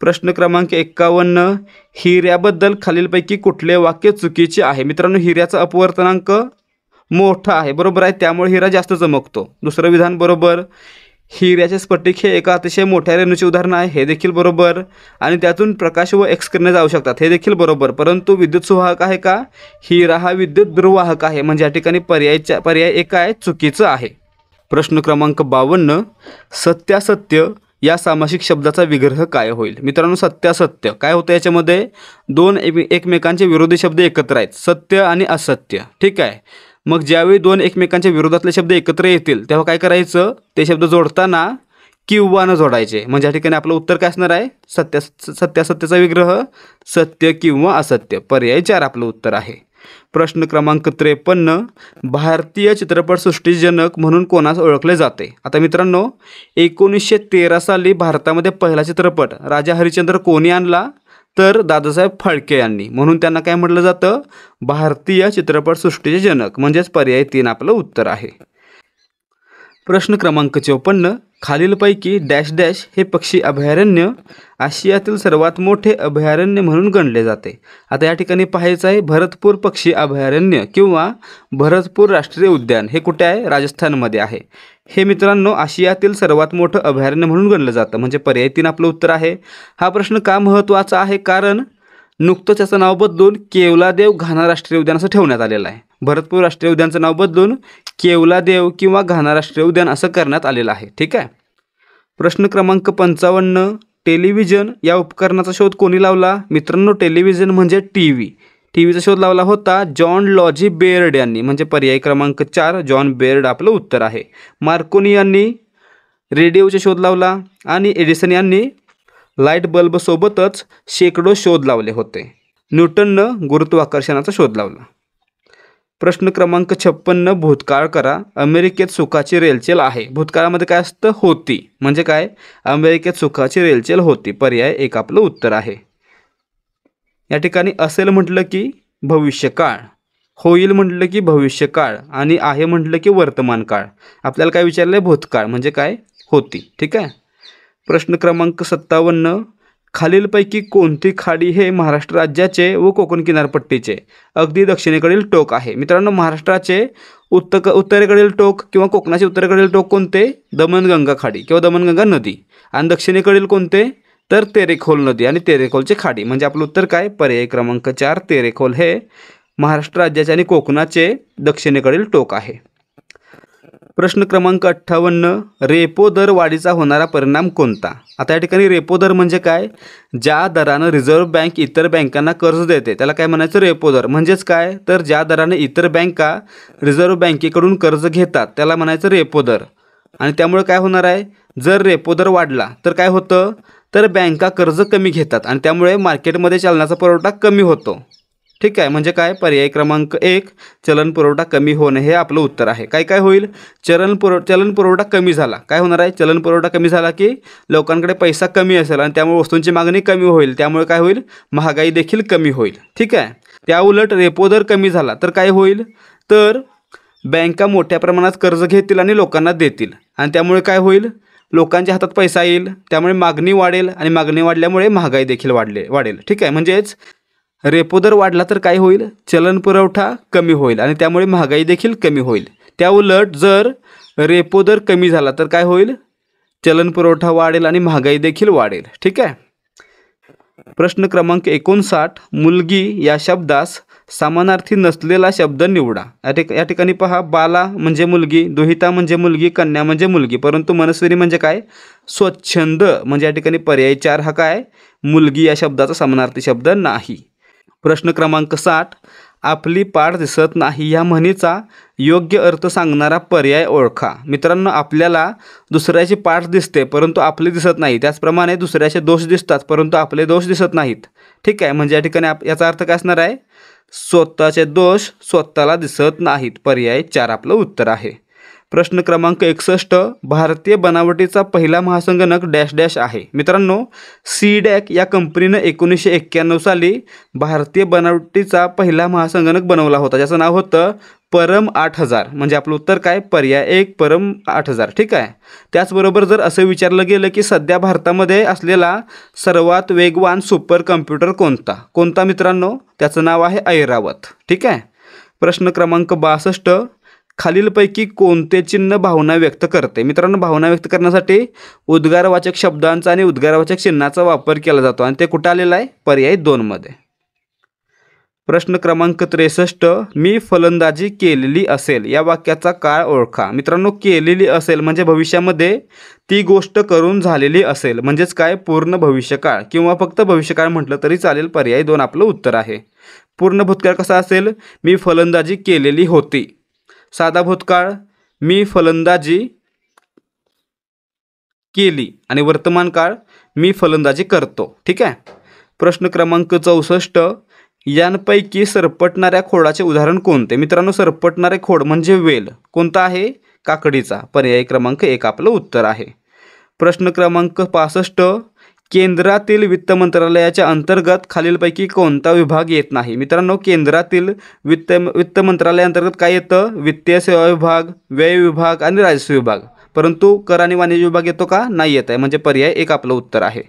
प्रश्न क्रमांक 51, हिऱ्याबद्दल खालीलपैकी कुठले वाक्य चुकीचे आहे? मित्रांनो, हिऱ्याचा अपवर्तनांक मोठा आहे, बरोबर आहे, त्यामुळे हिरा जास्त चमकतो. दुसरं विधान बरोबर. हिऱ्याचे स्फटिक हे एका अतिशय मोठ्या रेणूचे उदाहरण आहे, हे देखील बरोबर. आणि त्यातून प्रकाश व एक्स किरणे जाऊ शकतात, हे देखील बरोबर. परंतु विद्युत सुवाहक आहे का? हिरा हा विद्युत दुर्वाहक आहे. म्हणजे या ठिकाणी पर्याय 1 आहे, चुकीचं आहे. प्रश्न क्रमांक 52, सत्यासत्य या सामासिक शब्दाचा विग्रह काय होईल? मित्रांनो, सत्यासत्य काय होतं? याच्यामध्ये दोन एकमेकांचे विरोधी शब्द एकत्र आहेत, सत्य आणि असत्य. ठीक आहे. मग ज्यावेळी दोन एकमेकांच्या विरोधातले शब्द एकत्र येतील तेव्हा काय करायचं? ते शब्द जोडताना किंवा न जोडायचे. म्हणजे या ठिकाणी आपलं उत्तर काय असणार आहे? सत्यासत्याचा विग्रह सत्य किंवा असत्य. पर्याय 4 आपलं उत्तर आहे. प्रश्न क्रमांक 53, भारतीय चित्रपटसृष्टी जनक म्हणून कोणास ओळखले जाते? आता मित्रांनो, 1913 साली भारतामध्ये पहिला चित्रपट राजा हरिश्चंद्र कोणी आणला? तर दादासाहेब फाळके यांनी. म्हणून त्यांना काय म्हटलं जातं? भारतीय चित्रपटसृष्टीचे जनक. म्हणजेच पर्याय 3 आपलं उत्तर आहे. प्रश्न क्रमांक 54, खालीलपैकी डॅश डॅश हे पक्षी अभयारण्य आशियातील सर्वात मोठे अभयारण्य म्हणून गणले जाते. आता या ठिकाणी पाहायचं आहे, भरतपूर पक्षी अभयारण्य किंवा भरतपूर राष्ट्रीय उद्यान हे कुठे आहे? राजस्थानमध्ये आहे. हे मित्रांनो आशियातील सर्वात मोठं अभयारण्य म्हणून गणलं जातं. म्हणजे पर्याय 3 आपलं उत्तर आहे. हा प्रश्न का महत्त्वाचा आहे? कारण नुकतंच त्याचं नाव बदलून केवलादेव घाना राष्ट्रीय उद्यान असं ठेवण्यात आलेलं आहे. भरतपूर राष्ट्रीय उद्यानचं नाव बदलून केवलादेव किंवा घाना राष्ट्रीय उद्यान असं करण्यात आलेलं आहे. ठीक आहे. प्रश्न क्रमांक 55, टेलिव्हिजन या उपकरणाचा शोध कोणी लावला? मित्रांनो, टेलिव्हिजन म्हणजे टीव्हीचा शोध लावला होता जॉन लॉजी बेअर्ड यांनी. म्हणजे पर्याय क्रमांक 4 जॉन बेअर्ड आपलं उत्तर आहे. मार्कोनी यांनी रेडिओचा शोध लावला आणि एडिसन यांनी लाईट बल्बसोबतच शेकडो शोध लावले होते. न्यूटननं गुरुत्वाकर्षणाचा शोध लावला. प्रश्न क्रमांक 56 भूतकाळ करा. अमेरिकेत सुखाची रेलचेल आहे. भूतकाळामध्ये काय असतं? होती. म्हणजे काय? अमेरिकेत सुखाची रेलचेल होती. पर्याय 1 आपलं उत्तर आहे. या ठिकाणी असेल म्हटलं की भविष्यकाळ, होईल म्हटलं की भविष्यकाळ आणि आहे म्हटलं की वर्तमान काळ. आपल्याला काय विचारलं आहे? भूतकाळ म्हणजे काय? होती. ठीक आहे. प्रश्न क्रमांक 57 खालीलपैकी कोणती खाडी हे महाराष्ट्र राज्याचे व कोकण किनारपट्टीचे अगदी दक्षिणेकडील टोक आहे? मित्रांनो, महाराष्ट्राचे उत्तरेकडील टोक किंवा कोकणाचे उत्तरेकडील टोक कोणते? दमणगंगा खाडी किंवा दमणगंगा नदी. आणि दक्षिणेकडील कोणते? तर तेरेखोल नदी आणि तेरेखोलचे खाडी. म्हणजे आपलं उत्तर काय? पर्याय क्रमांक 4 तेरेखोल हे महाराष्ट्र राज्याचे आणि कोकणाचे दक्षिणेकडील टोक आहे. प्रश्न क्रमांक 58 रेपो दर वाढीचा होणारा परिणाम कोणता? आता या ठिकाणी रेपो दर म्हणजे काय? ज्या दरानं रिझर्व्ह बँक इतर बँकांना कर्ज देते त्याला काय म्हणायचं? रेपो दर. म्हणजेच काय? तर ज्या दराने इतर बँका रिझर्व्ह बँकेकडून कर्ज घेतात त्याला म्हणायचं रेपो दर. आणि त्यामुळे काय होणार आहे? जर रेपो दर वाढला तर काय होतं? तर बँका कर्ज कमी घेतात आणि त्यामुळे मार्केटमध्ये चलनाचा पुरवठा कमी होतो. ठीक आहे. म्हणजे काय? पर्याय क्रमांक 1 चलन पुरवठा कमी होणे हे आपलं उत्तर आहे. काय काय होईल? चलन पुरवठा कमी झाला. काय होणार आहे? चलन पुरवठा कमी झाला की लोकांकडे पैसा कमी असेल आणि त्यामुळे वस्तूंची मागणी कमी होईल. त्यामुळे काय होईल? महागाई देखील कमी होईल. ठीक आहे. त्या उलट रेपो दर कमी झाला तर काय होईल? तर बँका मोठ्या प्रमाणात कर्ज घेतील आणि लोकांना देतील आणि त्यामुळे काय होईल? लोकांच्या हातात पैसा येईल. त्यामुळे मागणी वाढेल आणि मागणी वाढल्यामुळे महागाई देखील वाढेल. ठीक आहे. म्हणजेच रेपो दर वाढला तर काय होईल? चलन पुरवठा कमी होईल आणि त्यामुळे महागाई देखील कमी होईल. त्या उलट जर रेपो दर कमी झाला तर काय होईल? चलन पुरवठा वाढेल आणि महागाई देखील वाढेल. ठीक आहे. प्रश्न क्रमांक 59 मुलगी या शब्दास समानार्थी नसलेला शब्द निवडा. या ठिकाणी पहा, बाला म्हणजे मुलगी, दुहिता म्हणजे मुलगी, कन्या म्हणजे मुलगी, परंतु मनस्विनी म्हणजे काय? स्वच्छंद. म्हणजे या ठिकाणी पर्याय 4 हा काय? मुलगी या शब्दाचा समानार्थी शब्द नाही. प्रश्न क्रमांक 60 आपली पाठ दिसत नाही या म्हणीचा योग्य अर्थ सांगणारा पर्याय ओळखा. मित्रांनो, आपल्याला दुसऱ्याची पाठ दिसते परंतु आपली दिसत नाही. त्याचप्रमाणे दुसऱ्याचे दोष दिसतात परंतु आपले दोष दिसत नाहीत. ठीक आहे. म्हणजे या ठिकाणी याचा अर्थ काय असणार आहे? स्वतःचे दोष स्वतःला दिसत नाहीत. पर्याय 4 आपलं उत्तर आहे. प्रश्न क्रमांक 61 भारतीय बनावटीचा पहिला महासंगणक डॅश डॅश आहे. मित्रांनो, सीडॅक या कंपनीनं 1991 साली भारतीय बनावटीचा पहिला महासंगणक बनवला होता ज्याचं नाव होतं परम 8000. म्हणजे आपलं उत्तर काय? पर्याय 1 परम 8000. ठीक आहे. त्याचबरोबर जर असं विचारलं गेलं की सध्या भारतामध्ये असलेला सर्वात वेगवान सुपर कम्प्युटर कोणता मित्रांनो? त्याचं नाव आहे ऐरावत. ठीक आहे. प्रश्न क्रमांक 62 खालीलपैकी कोणते चिन्ह भावना व्यक्त करते? मित्रांनो, भावना व्यक्त करण्यासाठी उद्गारवाचक शब्दांचा आणि उद्गारवाचक चिन्हाचा वापर केला जातो आणि ते कुठं आलेलं आहे? पर्याय 2 मध्ये. प्रश्न क्रमांक 63 मी फलंदाजी केलेली असेल या वाक्याचा काळ ओळखा. मित्रांनो, केलेली असेल म्हणजे भविष्यामध्ये ती गोष्ट करून झालेली असेल. म्हणजेच काय? पूर्ण भविष्यकाळ किंवा फक्त भविष्यकाळ म्हटलं तरी चालेल. पर्याय 2 आपलं उत्तर आहे. पूर्ण भूतकाळ कसा असेल? मी फलंदाजी केलेली होती. साधा भूतकाळ मी फलंदाजी केली आणि वर्तमान काळ मी फलंदाजी करतो. ठीक आहे. प्रश्न क्रमांक 64 यांपैकी सरपटणाऱ्या खोडाचे उदाहरण कोणते? मित्रांनो, सरपटणारे खोड म्हणजे वेल कोणता आहे? काकडीचा. पर्याय क्रमांक 1 आपलं उत्तर आहे. प्रश्न क्रमांक 65 केंद्रातील वित्त मंत्रालयाच्या अंतर्गत खालीलपैकी कोणता विभाग येत नाही? मित्रांनो, केंद्रातील वित्त मंत्रालयाअंतर्गत काय येतं? वित्तीय सेवा विभाग, व्यय विभाग आणि राजस्व विभाग. परंतु कर आणि वाणिज्य विभाग येतो का? नाही येत आहे. म्हणजे पर्याय 1 आपलं उत्तर आहे.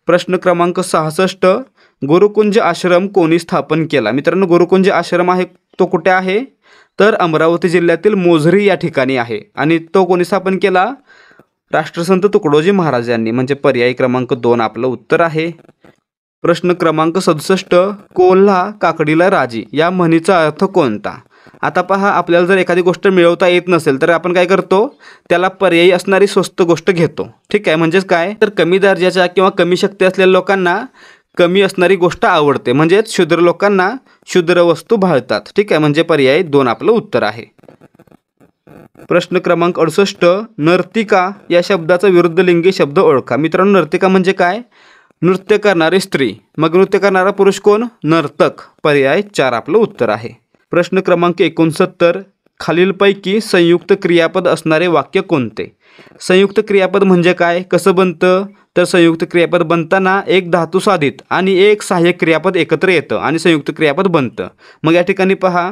प्रश्न क्रमांक 66 गुरुकुंज आश्रम कोणी स्थापन केला? मित्रांनो, गुरुकुंज आश्रम आहे तो कुठे आहे? तर अमरावती जिल्ह्यातील मोझरी या ठिकाणी आहे आणि तो कोणी स्थापन केला? राष्ट्रसंत तुकडोजी महाराज यांनी. म्हणजे पर्याय क्रमांक 2 आपलं उत्तर आहे. प्रश्न क्रमांक 67 कोल्हा काकडीला राजी या म्हणीचा अर्थ कोणता? आता पहा, आपल्याला जर एखादी गोष्ट मिळवता येत नसेल तर आपण काय करतो? त्याला पर्यायी असणारी स्वस्त गोष्ट घेतो. ठीक आहे. म्हणजेच काय? तर कमी दर्जाच्या किंवा कमी शक्ती असलेल्या लोकांना कमी असणारी गोष्ट आवडते. म्हणजेच क्षुद्र लोकांना क्षुद्र वस्तू भाळतात. ठीक आहे. म्हणजे पर्याय 2 आपलं उत्तर आहे. प्रश्न क्रमांक 68 नर्तिका या शब्दाचा विरुद्धलिंगी शब्द ओळखा. मित्रांनो, नर्तिका म्हणजे काय? नृत्य करणारी स्त्री, मग नृत्य करणारा पुरुष कोण? नर्तक. पर्याय 4 आपलं उत्तर आहे. प्रश्न क्रमांक 69, खालीलपैकी संयुक्त क्रियापद असणारे वाक्य कोणते? संयुक्त क्रियापद म्हणजे काय, कसं बनतं? तर संयुक्त क्रियापद बनताना एक धातू साधित आणि एक सहाय्यक क्रियापद एकत्र येतं आणि संयुक्त क्रियापद बनतं. मग या ठिकाणी पहा,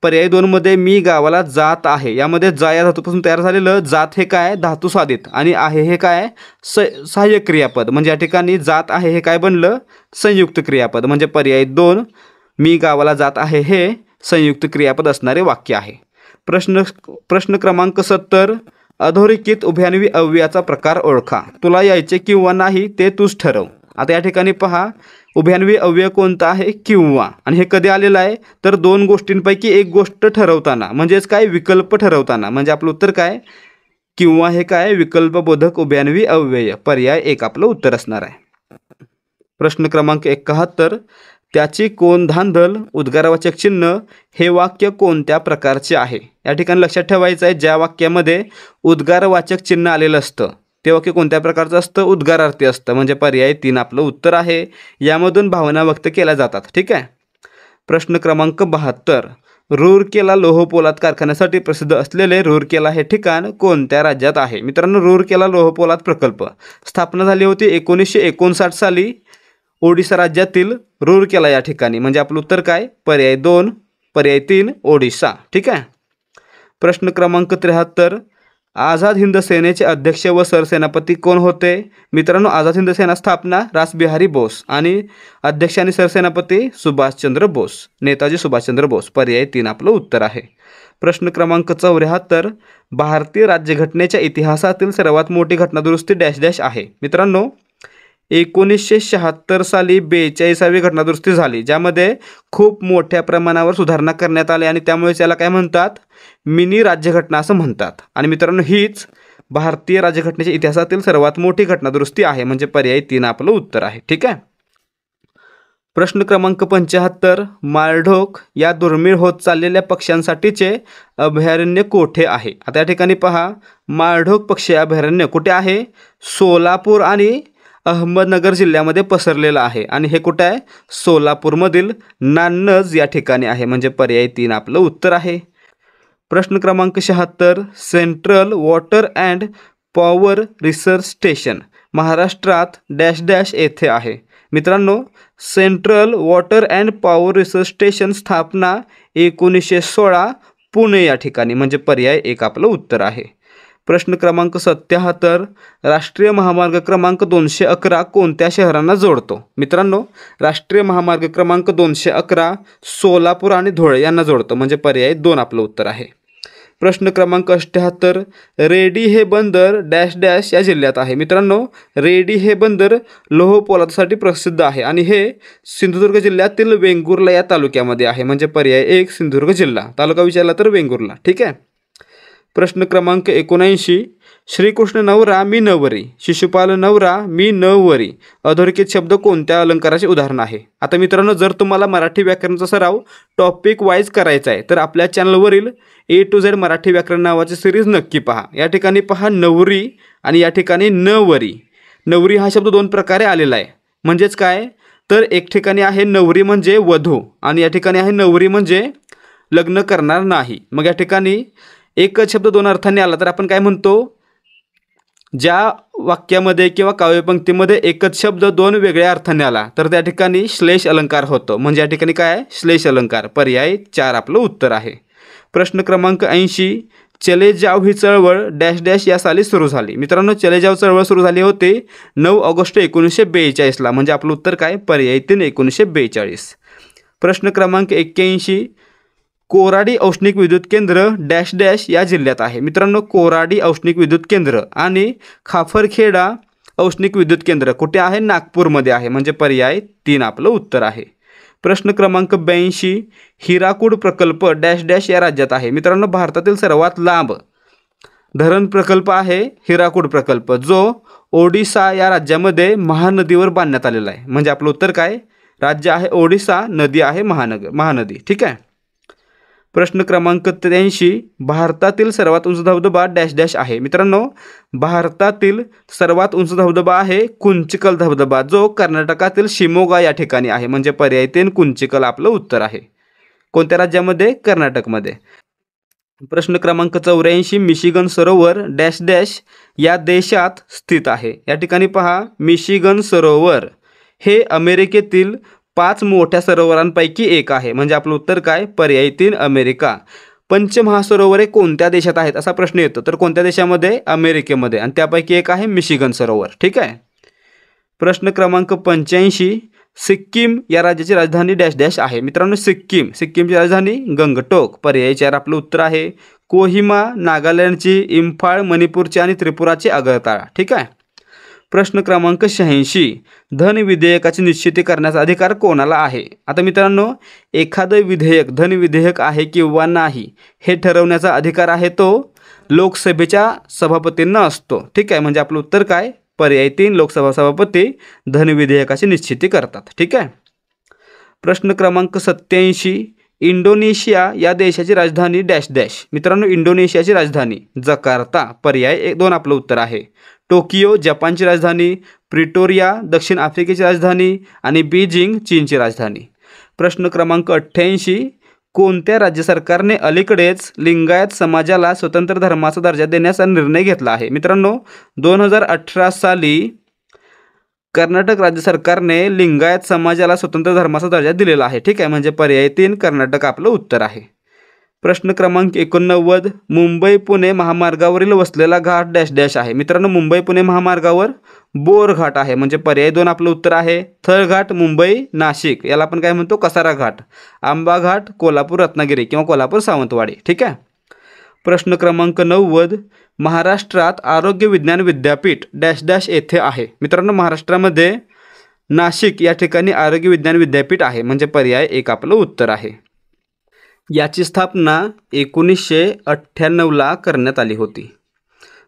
पर्याय 2 मध्ये मी गावाला जात आहे, यामध्ये जा या धातूपासून तयार झालेलं जात हे काय? धातू साधित, आणि आहे हे काय? सहाय्यक क्रियापद. म्हणजे या ठिकाणी जात आहे हे काय बनलं? संयुक्त क्रियापद. म्हणजे पर्याय 2 मी गावाला जात आहे हे संयुक्त क्रियापद असणारे वाक्य आहे. प्रश्न क्रमांक 70, अधोरेखित उभयान्वी अव्ययाचा प्रकार ओळखा. तुला यायचे किंवा नाही ते तूच ठरव. आता या ठिकाणी पहा, उभयान्वी अव्यय कोणता आहे? किंवा. आणि हे कधी आलेलं आहे? तर दोन गोष्टींपैकी एक गोष्ट ठरवताना, म्हणजेच काय? विकल्प ठरवताना. म्हणजे आपलं उत्तर काय? किंवा हे काय? विकल्पबोधक उभयान्वी अव्यय. पर्याय 1 आपलं उत्तर असणार आहे. प्रश्न क्रमांक 71, त्याची कोण धांदल उद्गारवाचक चिन्ह हे वाक्य कोणत्या प्रकारचे आहे? या ठिकाणी लक्षात ठेवायचं आहे, ज्या वाक्यामध्ये उद्गारवाचक चिन्ह आलेलं असतं ते वाक्य कोणत्या प्रकारचं असतं? उद्गारार्थी असतं. म्हणजे पर्याय 3 आपलं उत्तर आहे. यामधून भावना व्यक्त केल्या जातात. ठीक आहे. प्रश्न क्रमांक 72, रूरकेला लोहपोलाद कारखान्यासाठी प्रसिद्ध असलेले रूरकेला हे ठिकाण कोणत्या राज्यात आहे? मित्रांनो, रूरकेला लोहपोलाद प्रकल्प स्थापना झाली होती 1959 साली ओडिशा राज्यातील रूरकेला या ठिकाणी. म्हणजे आपलं उत्तर काय? पर्याय 2, पर्याय 3 ओडिशा. ठीक आहे. प्रश्न क्रमांक 73, आझाद हिंद सेनेचे अध्यक्ष व सरसेनापती कोण होते? मित्रांनो, आझाद हिंद सेना स्थापना रासबिहारी बोस आणि अध्यक्ष आणि सरसेनापती सुभाषचंद्र बोस, नेताजी सुभाषचंद्र बोस. पर्याय 3 आपलं उत्तर आहे. प्रश्न क्रमांक 74, भारतीय राज्यघटनेच्या इतिहासातील सर्वात मोठी घटनादुरुस्ती डॅश डॅश आहे. मित्रांनो, 1976 साली 42वी घटनादुरुस्ती झाली, ज्यामध्ये खूप मोठ्या प्रमाणावर सुधारणा करण्यात आल्या आणि त्यामुळे त्याला काय म्हणतात? मिनी राज्यघटना असं म्हणतात. आणि मित्रांनो, हीच भारतीय राज्यघटनेच्या इतिहासातील सर्वात मोठी घटनादुरुस्ती आहे. म्हणजे पर्याय 3 आपलं उत्तर आहे. ठीक आहे. प्रश्न क्रमांक 75, माळढोक या दुर्मिळ होत चाललेल्या पक्ष्यांसाठीचे अभयारण्य कोठे आहे? आता या ठिकाणी पहा, माळढोक पक्षी अभयारण्य कुठे आहे? सोलापूर आणि अहमदनगर जिल्ह्यामध्ये पसरलेलं आहे. आणि हे कुठे आहे? सोलापूरमधील नान्नज या ठिकाणी आहे. म्हणजे पर्याय 3 आपलं उत्तर आहे. प्रश्न क्रमांक 76, central water and power research station महाराष्ट्रात डॅश डॅश येथे आहे. मित्रांनो, central water and power research station स्थापना 1916 पुणे या ठिकाणी. म्हणजे पर्याय 1 आपलं उत्तर आहे. प्रश्न क्रमांक 77, राष्ट्रीय महामार्ग क्रमांक 211 कोणत्या शहरांना जोडतो? मित्रांनो, राष्ट्रीय महामार्ग क्रमांक 211 सोलापूर आणि धुळे यांना जोडतो. म्हणजे पर्याय 2 आपलं उत्तर आहे. प्रश्न क्रमांक 78, रेडी हे बंदर डॅश डॅश या जिल्ह्यात आहे. मित्रांनो, रेडी हे बंदर लोहपोलादासाठी प्रसिद्ध आहे आणि हे सिंधुदुर्ग जिल्ह्यातील वेंगुर्ला या तालुक्यामध्ये आहे. म्हणजे पर्याय 1 सिंधुदुर्ग जिल्हा. तालुका विचारला तर वेंगुर्ला. ठीक आहे. प्रश्न क्रमांक 79, श्रीकृष्ण नवरा मी नवरी, शिशुपाल नवरा मी नवरी अधोरेखित शब्द कोणत्या अलंकाराचे उदाहरण आहे? आता मित्रांनो, जर तुम्हाला मराठी व्याकरणाचा सराव टॉपिक वाईज करायचा आहे तर आपल्या चॅनलवरील A to Z मराठी व्याकरण नावाची सिरीज नक्की पहा. या ठिकाणी पहा नवरी आणि या ठिकाणी नवरी. नवरी हा शब्द 2 प्रकारे आलेला आहे. म्हणजेच काय? तर एक ठिकाणी आहे नवरी म्हणजे वधू आणि या ठिकाणी आहे नवरी म्हणजे लग्न करणार नाही. मग या ठिकाणी एकच शब्द 2 अर्थांनी आला तर आपण काय म्हणतो? ज्या वाक्यामध्ये किंवा काव्यपंक्तीमध्ये एकच शब्द 2 वेगळ्या अर्थाने आला तर त्या ठिकाणी श्लेष अलंकार होतो. म्हणजे या ठिकाणी काय आहे? श्लेष अलंकार. पर्याय 4 आपलं उत्तर आहे. प्रश्न क्रमांक 80, चले जाव ही चळवळ डॅश डॅश या साली सुरू झाली. मित्रांनो, चले जाव चळवळ सुरू झाली होती 9 ऑगस्ट 1942ला. म्हणजे आपलं उत्तर काय? पर्याय 3 1942. प्रश्न क्रमांक 81, कोराडी औष्णिक विद्युत केंद्र डॅश डॅश या जिल्ह्यात आहे. मित्रांनो, कोराडी औष्णिक विद्युत केंद्र आणि खाफरखेडा औष्णिक विद्युत केंद्र कुठे आहे? नागपूरमध्ये आहे. म्हणजे पर्याय 3 आपलं उत्तर आहे. प्रश्न क्रमांक 82, हिराकूड प्रकल्प डॅश डॅश या राज्यात आहे. मित्रांनो, भारतातील सर्वात लांब धरण प्रकल्प आहे हिराकूड प्रकल्प, जो ओडिशा या राज्यामध्ये महानदीवर बांधण्यात आलेला आहे. म्हणजे आपलं उत्तर काय? राज्य आहे ओडिशा, नदी आहे महानदी. ठीक आहे. प्रश्न क्रमांक 83, भारतातील सर्वात उंच धबधबा डॅश डॅश आहे. मित्रांनो, भारतातील सर्वात उंच धबधबा आहे कुंचिकल धबधबा, जो कर्नाटकातील शिमोगा या ठिकाणी आहे. म्हणजे पर्याय 3 कुंचिकल आपलं उत्तर आहे. कोणत्या राज्यामध्ये? कर्नाटकमध्ये. प्रश्न क्रमांक 84, मिशिगन सरोवर डॅश डॅश या देशात स्थित आहे. या ठिकाणी पहा, मिशिगन सरोवर हे अमेरिकेतील 5 मोठ्या सरोवरांपैकी एक आहे. म्हणजे आपलं उत्तर काय? पर्याय 3 अमेरिका. पंचमहासरोवरे कोणत्या देशात आहेत असा प्रश्न येतो, तर कोणत्या देशामध्ये? अमेरिकेमध्ये, आणि त्यापैकी एक आहे मिशिगन सरोवर. ठीक आहे. प्रश्न क्रमांक 85, सिक्कीम या राज्याची राजधानी डॅश डॅश आहे. मित्रांनो, सिक्कीमची राजधानी गंगटोक. पर्याय 4 आपलं उत्तर आहे. कोहिमा नागालँडची, इम्फाळ मणिपूरची आणि त्रिपुराची अगरताळा. ठीक आहे. प्रश्न क्रमांक 86, धन विधेयकाची निश्चिती करण्याचा अधिकार कोणाला आहे? आता मित्रांनो, एखादं विधेयक धन विधेयक आहे किंवा नाही हे ठरवण्याचा अधिकार आहे तो लोकसभेच्या सभापतींना असतो. ठीक आहे. म्हणजे आपलं उत्तर काय? पर्याय 3 लोकसभा सभापती धन विधेयकाची निश्चिती करतात. ठीक आहे. प्रश्न क्रमांक 87, इंडोनेशिया या देशाची राजधानी डॅश डॅश. मित्रांनो, इंडोनेशियाची राजधानी जकार्ता. पर्याय 2 आपलं उत्तर आहे. टोकियो जपानची राजधानी, प्रिटोरिया दक्षिण आफ्रिकेची राजधानी आणि बीजिंग चीनची राजधानी. प्रश्न क्रमांक 88, कोणत्या राज्य सरकारने अलीकडेच लिंगायत समाजाला स्वतंत्र धर्माचा दर्जा देण्याचा निर्णय घेतला आहे? मित्रांनो, 2018 साली कर्नाटक राज्य सरकारने लिंगायत समाजाला स्वतंत्र धर्माचा दर्जा दिलेला आहे. ठीक आहे. म्हणजे पर्याय 3 कर्नाटक आपलं उत्तर आहे. प्रश्न क्रमांक 89, मुंबई पुणे महामार्गावरील वसलेला घाट डॅश डॅश आहे. मित्रांनो, मुंबई पुणे महामार्गावर बोर घाट आहे. म्हणजे पर्याय 2 आपलं उत्तर आहे. थळघाट मुंबई नाशिक याला आपण काय म्हणतो? कसारा घाट. आंबा घाट कोल्हापूर रत्नागिरी किंवा कोल्हापूर सावंतवाडी. ठीक आहे. प्रश्न क्रमांक 90, महाराष्ट्रात आरोग्य विज्ञान विद्यापीठ डॅश डॅश येथे आहे. मित्रांनो, महाराष्ट्रामध्ये नाशिक या ठिकाणी आरोग्य विज्ञान विद्यापीठ आहे. म्हणजे पर्याय 1 आपलं उत्तर आहे. याची स्थापना 1998ला करण्यात आली होती.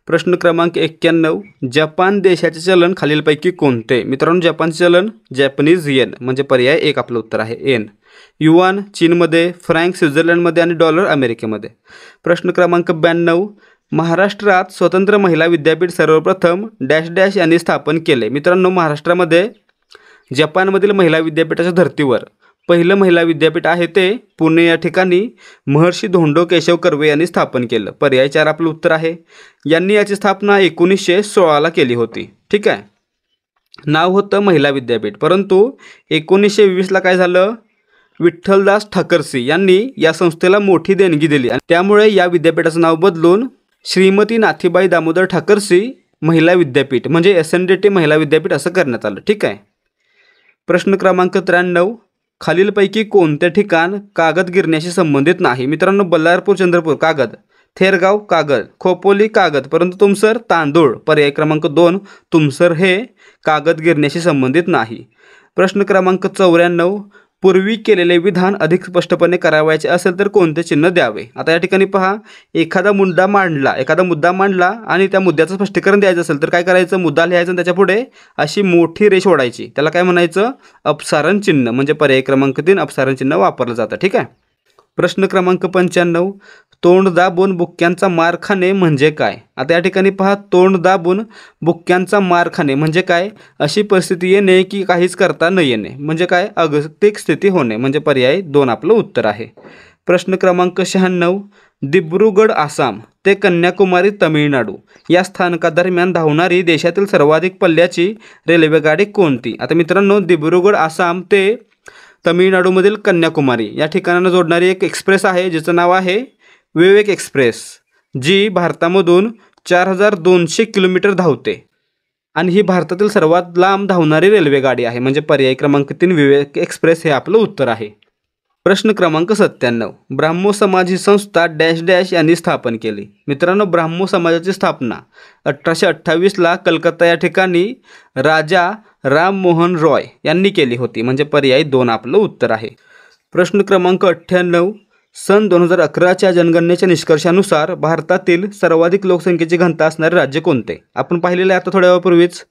प्रश्न क्रमांक 91, जपान देशाचे चलन खालीलपैकी कोणते? मित्रांनो, जपानचे चलन जॅपनीज येन. म्हणजे पर्याय 1 आपलं उत्तर आहे. येन. युआन चीनमध्ये, फ्रँक स्वित्झर्लंडमध्ये आणि डॉलर अमेरिकेमध्ये. प्रश्न क्रमांक 92, महाराष्ट्रात स्वतंत्र महिला विद्यापीठ सर्वप्रथम डॅश डॅश यांनी स्थापन केले. मित्रांनो, महाराष्ट्रामध्ये जपानमधील महिला विद्यापीठाच्या धर्तीवर पहिलं महिला विद्यापीठ आहे ते पुणे या ठिकाणी महर्षी धोंडो केशव कर्वे यांनी स्थापन केलं. पर्याय 4 आपलं उत्तर आहे. यांनी याची स्थापना 1916ला केली होती. ठीक आहे. नाव होतं महिला विद्यापीठ, परंतु 1920ला काय झालं? विठ्ठलदास ठाकरसी यांनी या संस्थेला मोठी देणगी दिली आणि त्यामुळे या विद्यापीठाचं नाव बदलून श्रीमती नाथीबाई दामोदर ठाकरसी महिला विद्यापीठ म्हणजे SNDT महिला विद्यापीठ असं करण्यात आलं. ठीक आहे. प्रश्न क्रमांक 93, खालीलपैकी कोणते ठिकाण कागद गिरण्याशी संबंधित नाही? मित्रांनो, बल्लारपूर चंद्रपूर कागद, थेरगाव कागद, खोपोली कागद, परंतु तुमसर तांदूळ. पर्याय क्रमांक 2 तुमसर हे कागद गिरण्याशी संबंधित नाही. प्रश्न क्रमांक 94, पूर्वी केलेले विधान अधिक स्पष्टपणे करावायचे असेल तर कोणते चिन्ह द्यावे? आता या ठिकाणी पहा, एखादा मुद्दा मांडला आणि त्या मुद्द्याचं स्पष्टीकरण द्यायचं असेल तर काय करायचं? मुद्दा लिहायचा आणि त्याच्या पुढे अशी मोठी रेष ओढायची. त्याला काय म्हणायचं? अपसारण चिन्ह. म्हणजे पर्याय क्रमांक 3 अपसारण चिन्ह वापरलं जातं. ठीक आहे. प्रश्न क्रमांक 95, तोंड दाबून बुक्क्यांचा मार खाणे म्हणजे काय? आता या ठिकाणी पहा, तोंड दाबून बुक्क्यांचा मार खाणे म्हणजे काय? अशी परिस्थिती येणे की काहीच करता न येणे. म्हणजे काय? अगतिक स्थिती होणे. म्हणजे पर्याय 2 आपलं उत्तर आहे. प्रश्न क्रमांक 96, दिब्रुगड आसाम ते कन्याकुमारी तमिळनाडू या स्थानकादरम्यान धावणारी देशातील सर्वाधिक पल्ल्याची रेल्वेगाडी कोणती? आता मित्रांनो, दिब्रुगड आसाम ते तमिळनाडूमधील कन्याकुमारी या ठिकाणांना जोडणारी एक एक्सप्रेस आहे जिचं नाव आहे विवेक एक्सप्रेस, जी भारतामधून 4200 किलोमीटर धावते आणि ही भारतातील सर्वात लांब धावणारी रेल्वेगाडी आहे. म्हणजे पर्याय क्रमांक 3 विवेक एक्सप्रेस हे आपलं उत्तर आहे. प्रश्न क्रमांक 97, ब्राह्मो समाज ही संस्था डॅश डॅश यांनी स्थापन केली. मित्रांनो, ब्राह्मो समाजाची स्थापना 1828ला कलकत्ता या ठिकाणी राजा राममोहन रॉय यांनी केली होती. म्हणजे पर्याय 2 आपलं उत्तर आहे. प्रश्न क्रमांक 98, सन 2011च्या जनगणनेच्या निष्कर्षानुसार भारतातील सर्वाधिक लोकसंख्येची घनता असणारे राज्य कोणते? आपण पाहिलेलं आहे आता थोड्या वेळापूर्वीच.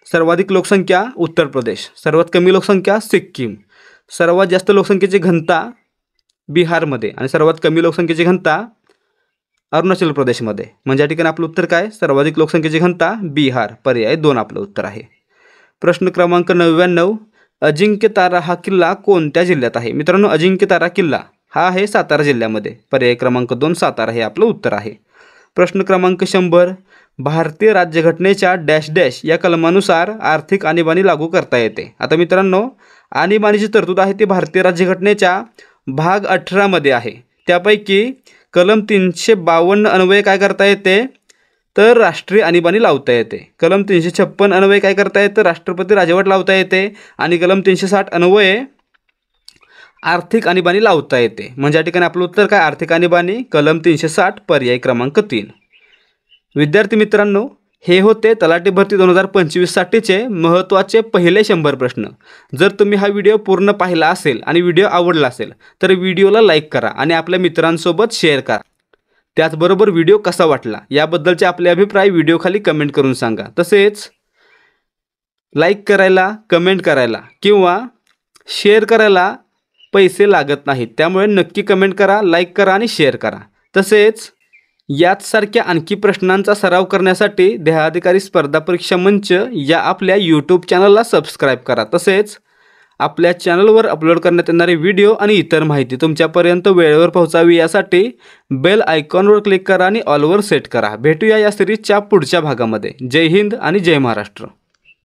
सर्वाधिक लोकसंख्या उत्तर प्रदेश, सर्वात कमी लोकसंख्या सिक्कीम, सर्वात जास्त लोकसंख्येची घनता बिहारमध्ये आणि सर्वात कमी लोकसंख्येची घनता अरुणाचल प्रदेशमध्ये. म्हणजे या ठिकाणी आपलं उत्तर काय? सर्वाधिक लोकसंख्येची घनता बिहार. पर्याय 2 आपलं उत्तर आहे. प्रश्न क्रमांक 99. अजिंक्यतारा हा किल्ला कोणत्या जिल्ह्यात आहे? मित्रांनो, अजिंक्यतारा किल्ला हा आहे सातारा जिल्ह्यामध्ये. पर्याय क्रमांक 2 सातारा हे आपलं उत्तर आहे. प्रश्न क्रमांक 100. भारतीय राज्यघटनेच्या डॅश डॅश या कलमानुसार आर्थिक आणीबाणी लागू करता येते. आता मित्रांनो, आणीबाणीची तरतूद आहे ती भारतीय राज्यघटनेच्या भाग 18 मध्ये आहे. त्यापैकी कलम 352 अन्वये काय करता येते? तर राष्ट्रीय आणीबाणी लावता येते. कलम 356 अन्वये काय करता येतं? राष्ट्रपती राजवट लावता येते. आणि कलम 360 अन्वये आर्थिक आणीबाणी लावता येते. म्हणजे या ठिकाणी आपलं उत्तर काय? आर्थिक आणीबाणी कलम 360 पर्याय क्रमांक 3. विद्यार्थी मित्रांनो, हे होते तलाठी भरती 2025 साठीचे महत्त्वाचे पहिले 100 प्रश्न. जर तुम्ही हा व्हिडिओ पूर्ण पाहिला असेल आणि व्हिडिओ आवडला असेल तर व्हिडिओला लाईक करा आणि आपल्या मित्रांसोबत शेअर करा. त्याचबरोबर व्हिडिओ कसा वाटला याबद्दलचे आपले अभिप्राय व्हिडिओखाली कमेंट करून सांगा. तसेच लाईक करायला, कमेंट करायला किंवा शेअर करायला पैसे लागत नाहीत. त्यामुळे नक्की कमेंट करा, लाईक करा आणि शेअर करा. तसेच याचसारख्या आणखी प्रश्नांचा सराव करण्यासाठी देहाधिकारी स्पर्धा परीक्षा मंच या आपल्या यूट्यूब चॅनलला सबस्क्राईब करा. तसेच आपल्या चॅनलवर अपलोड करण्यात येणारे व्हिडिओ आणि इतर माहिती तुमच्यापर्यंत वेळेवर पोहोचावी यासाठी बेल आयकॉनवर क्लिक करा आणि ऑलवर सेट करा. भेटूया या सिरीजच्या पुढच्या भागामध्ये. जय हिंद आणि जय महाराष्ट्र.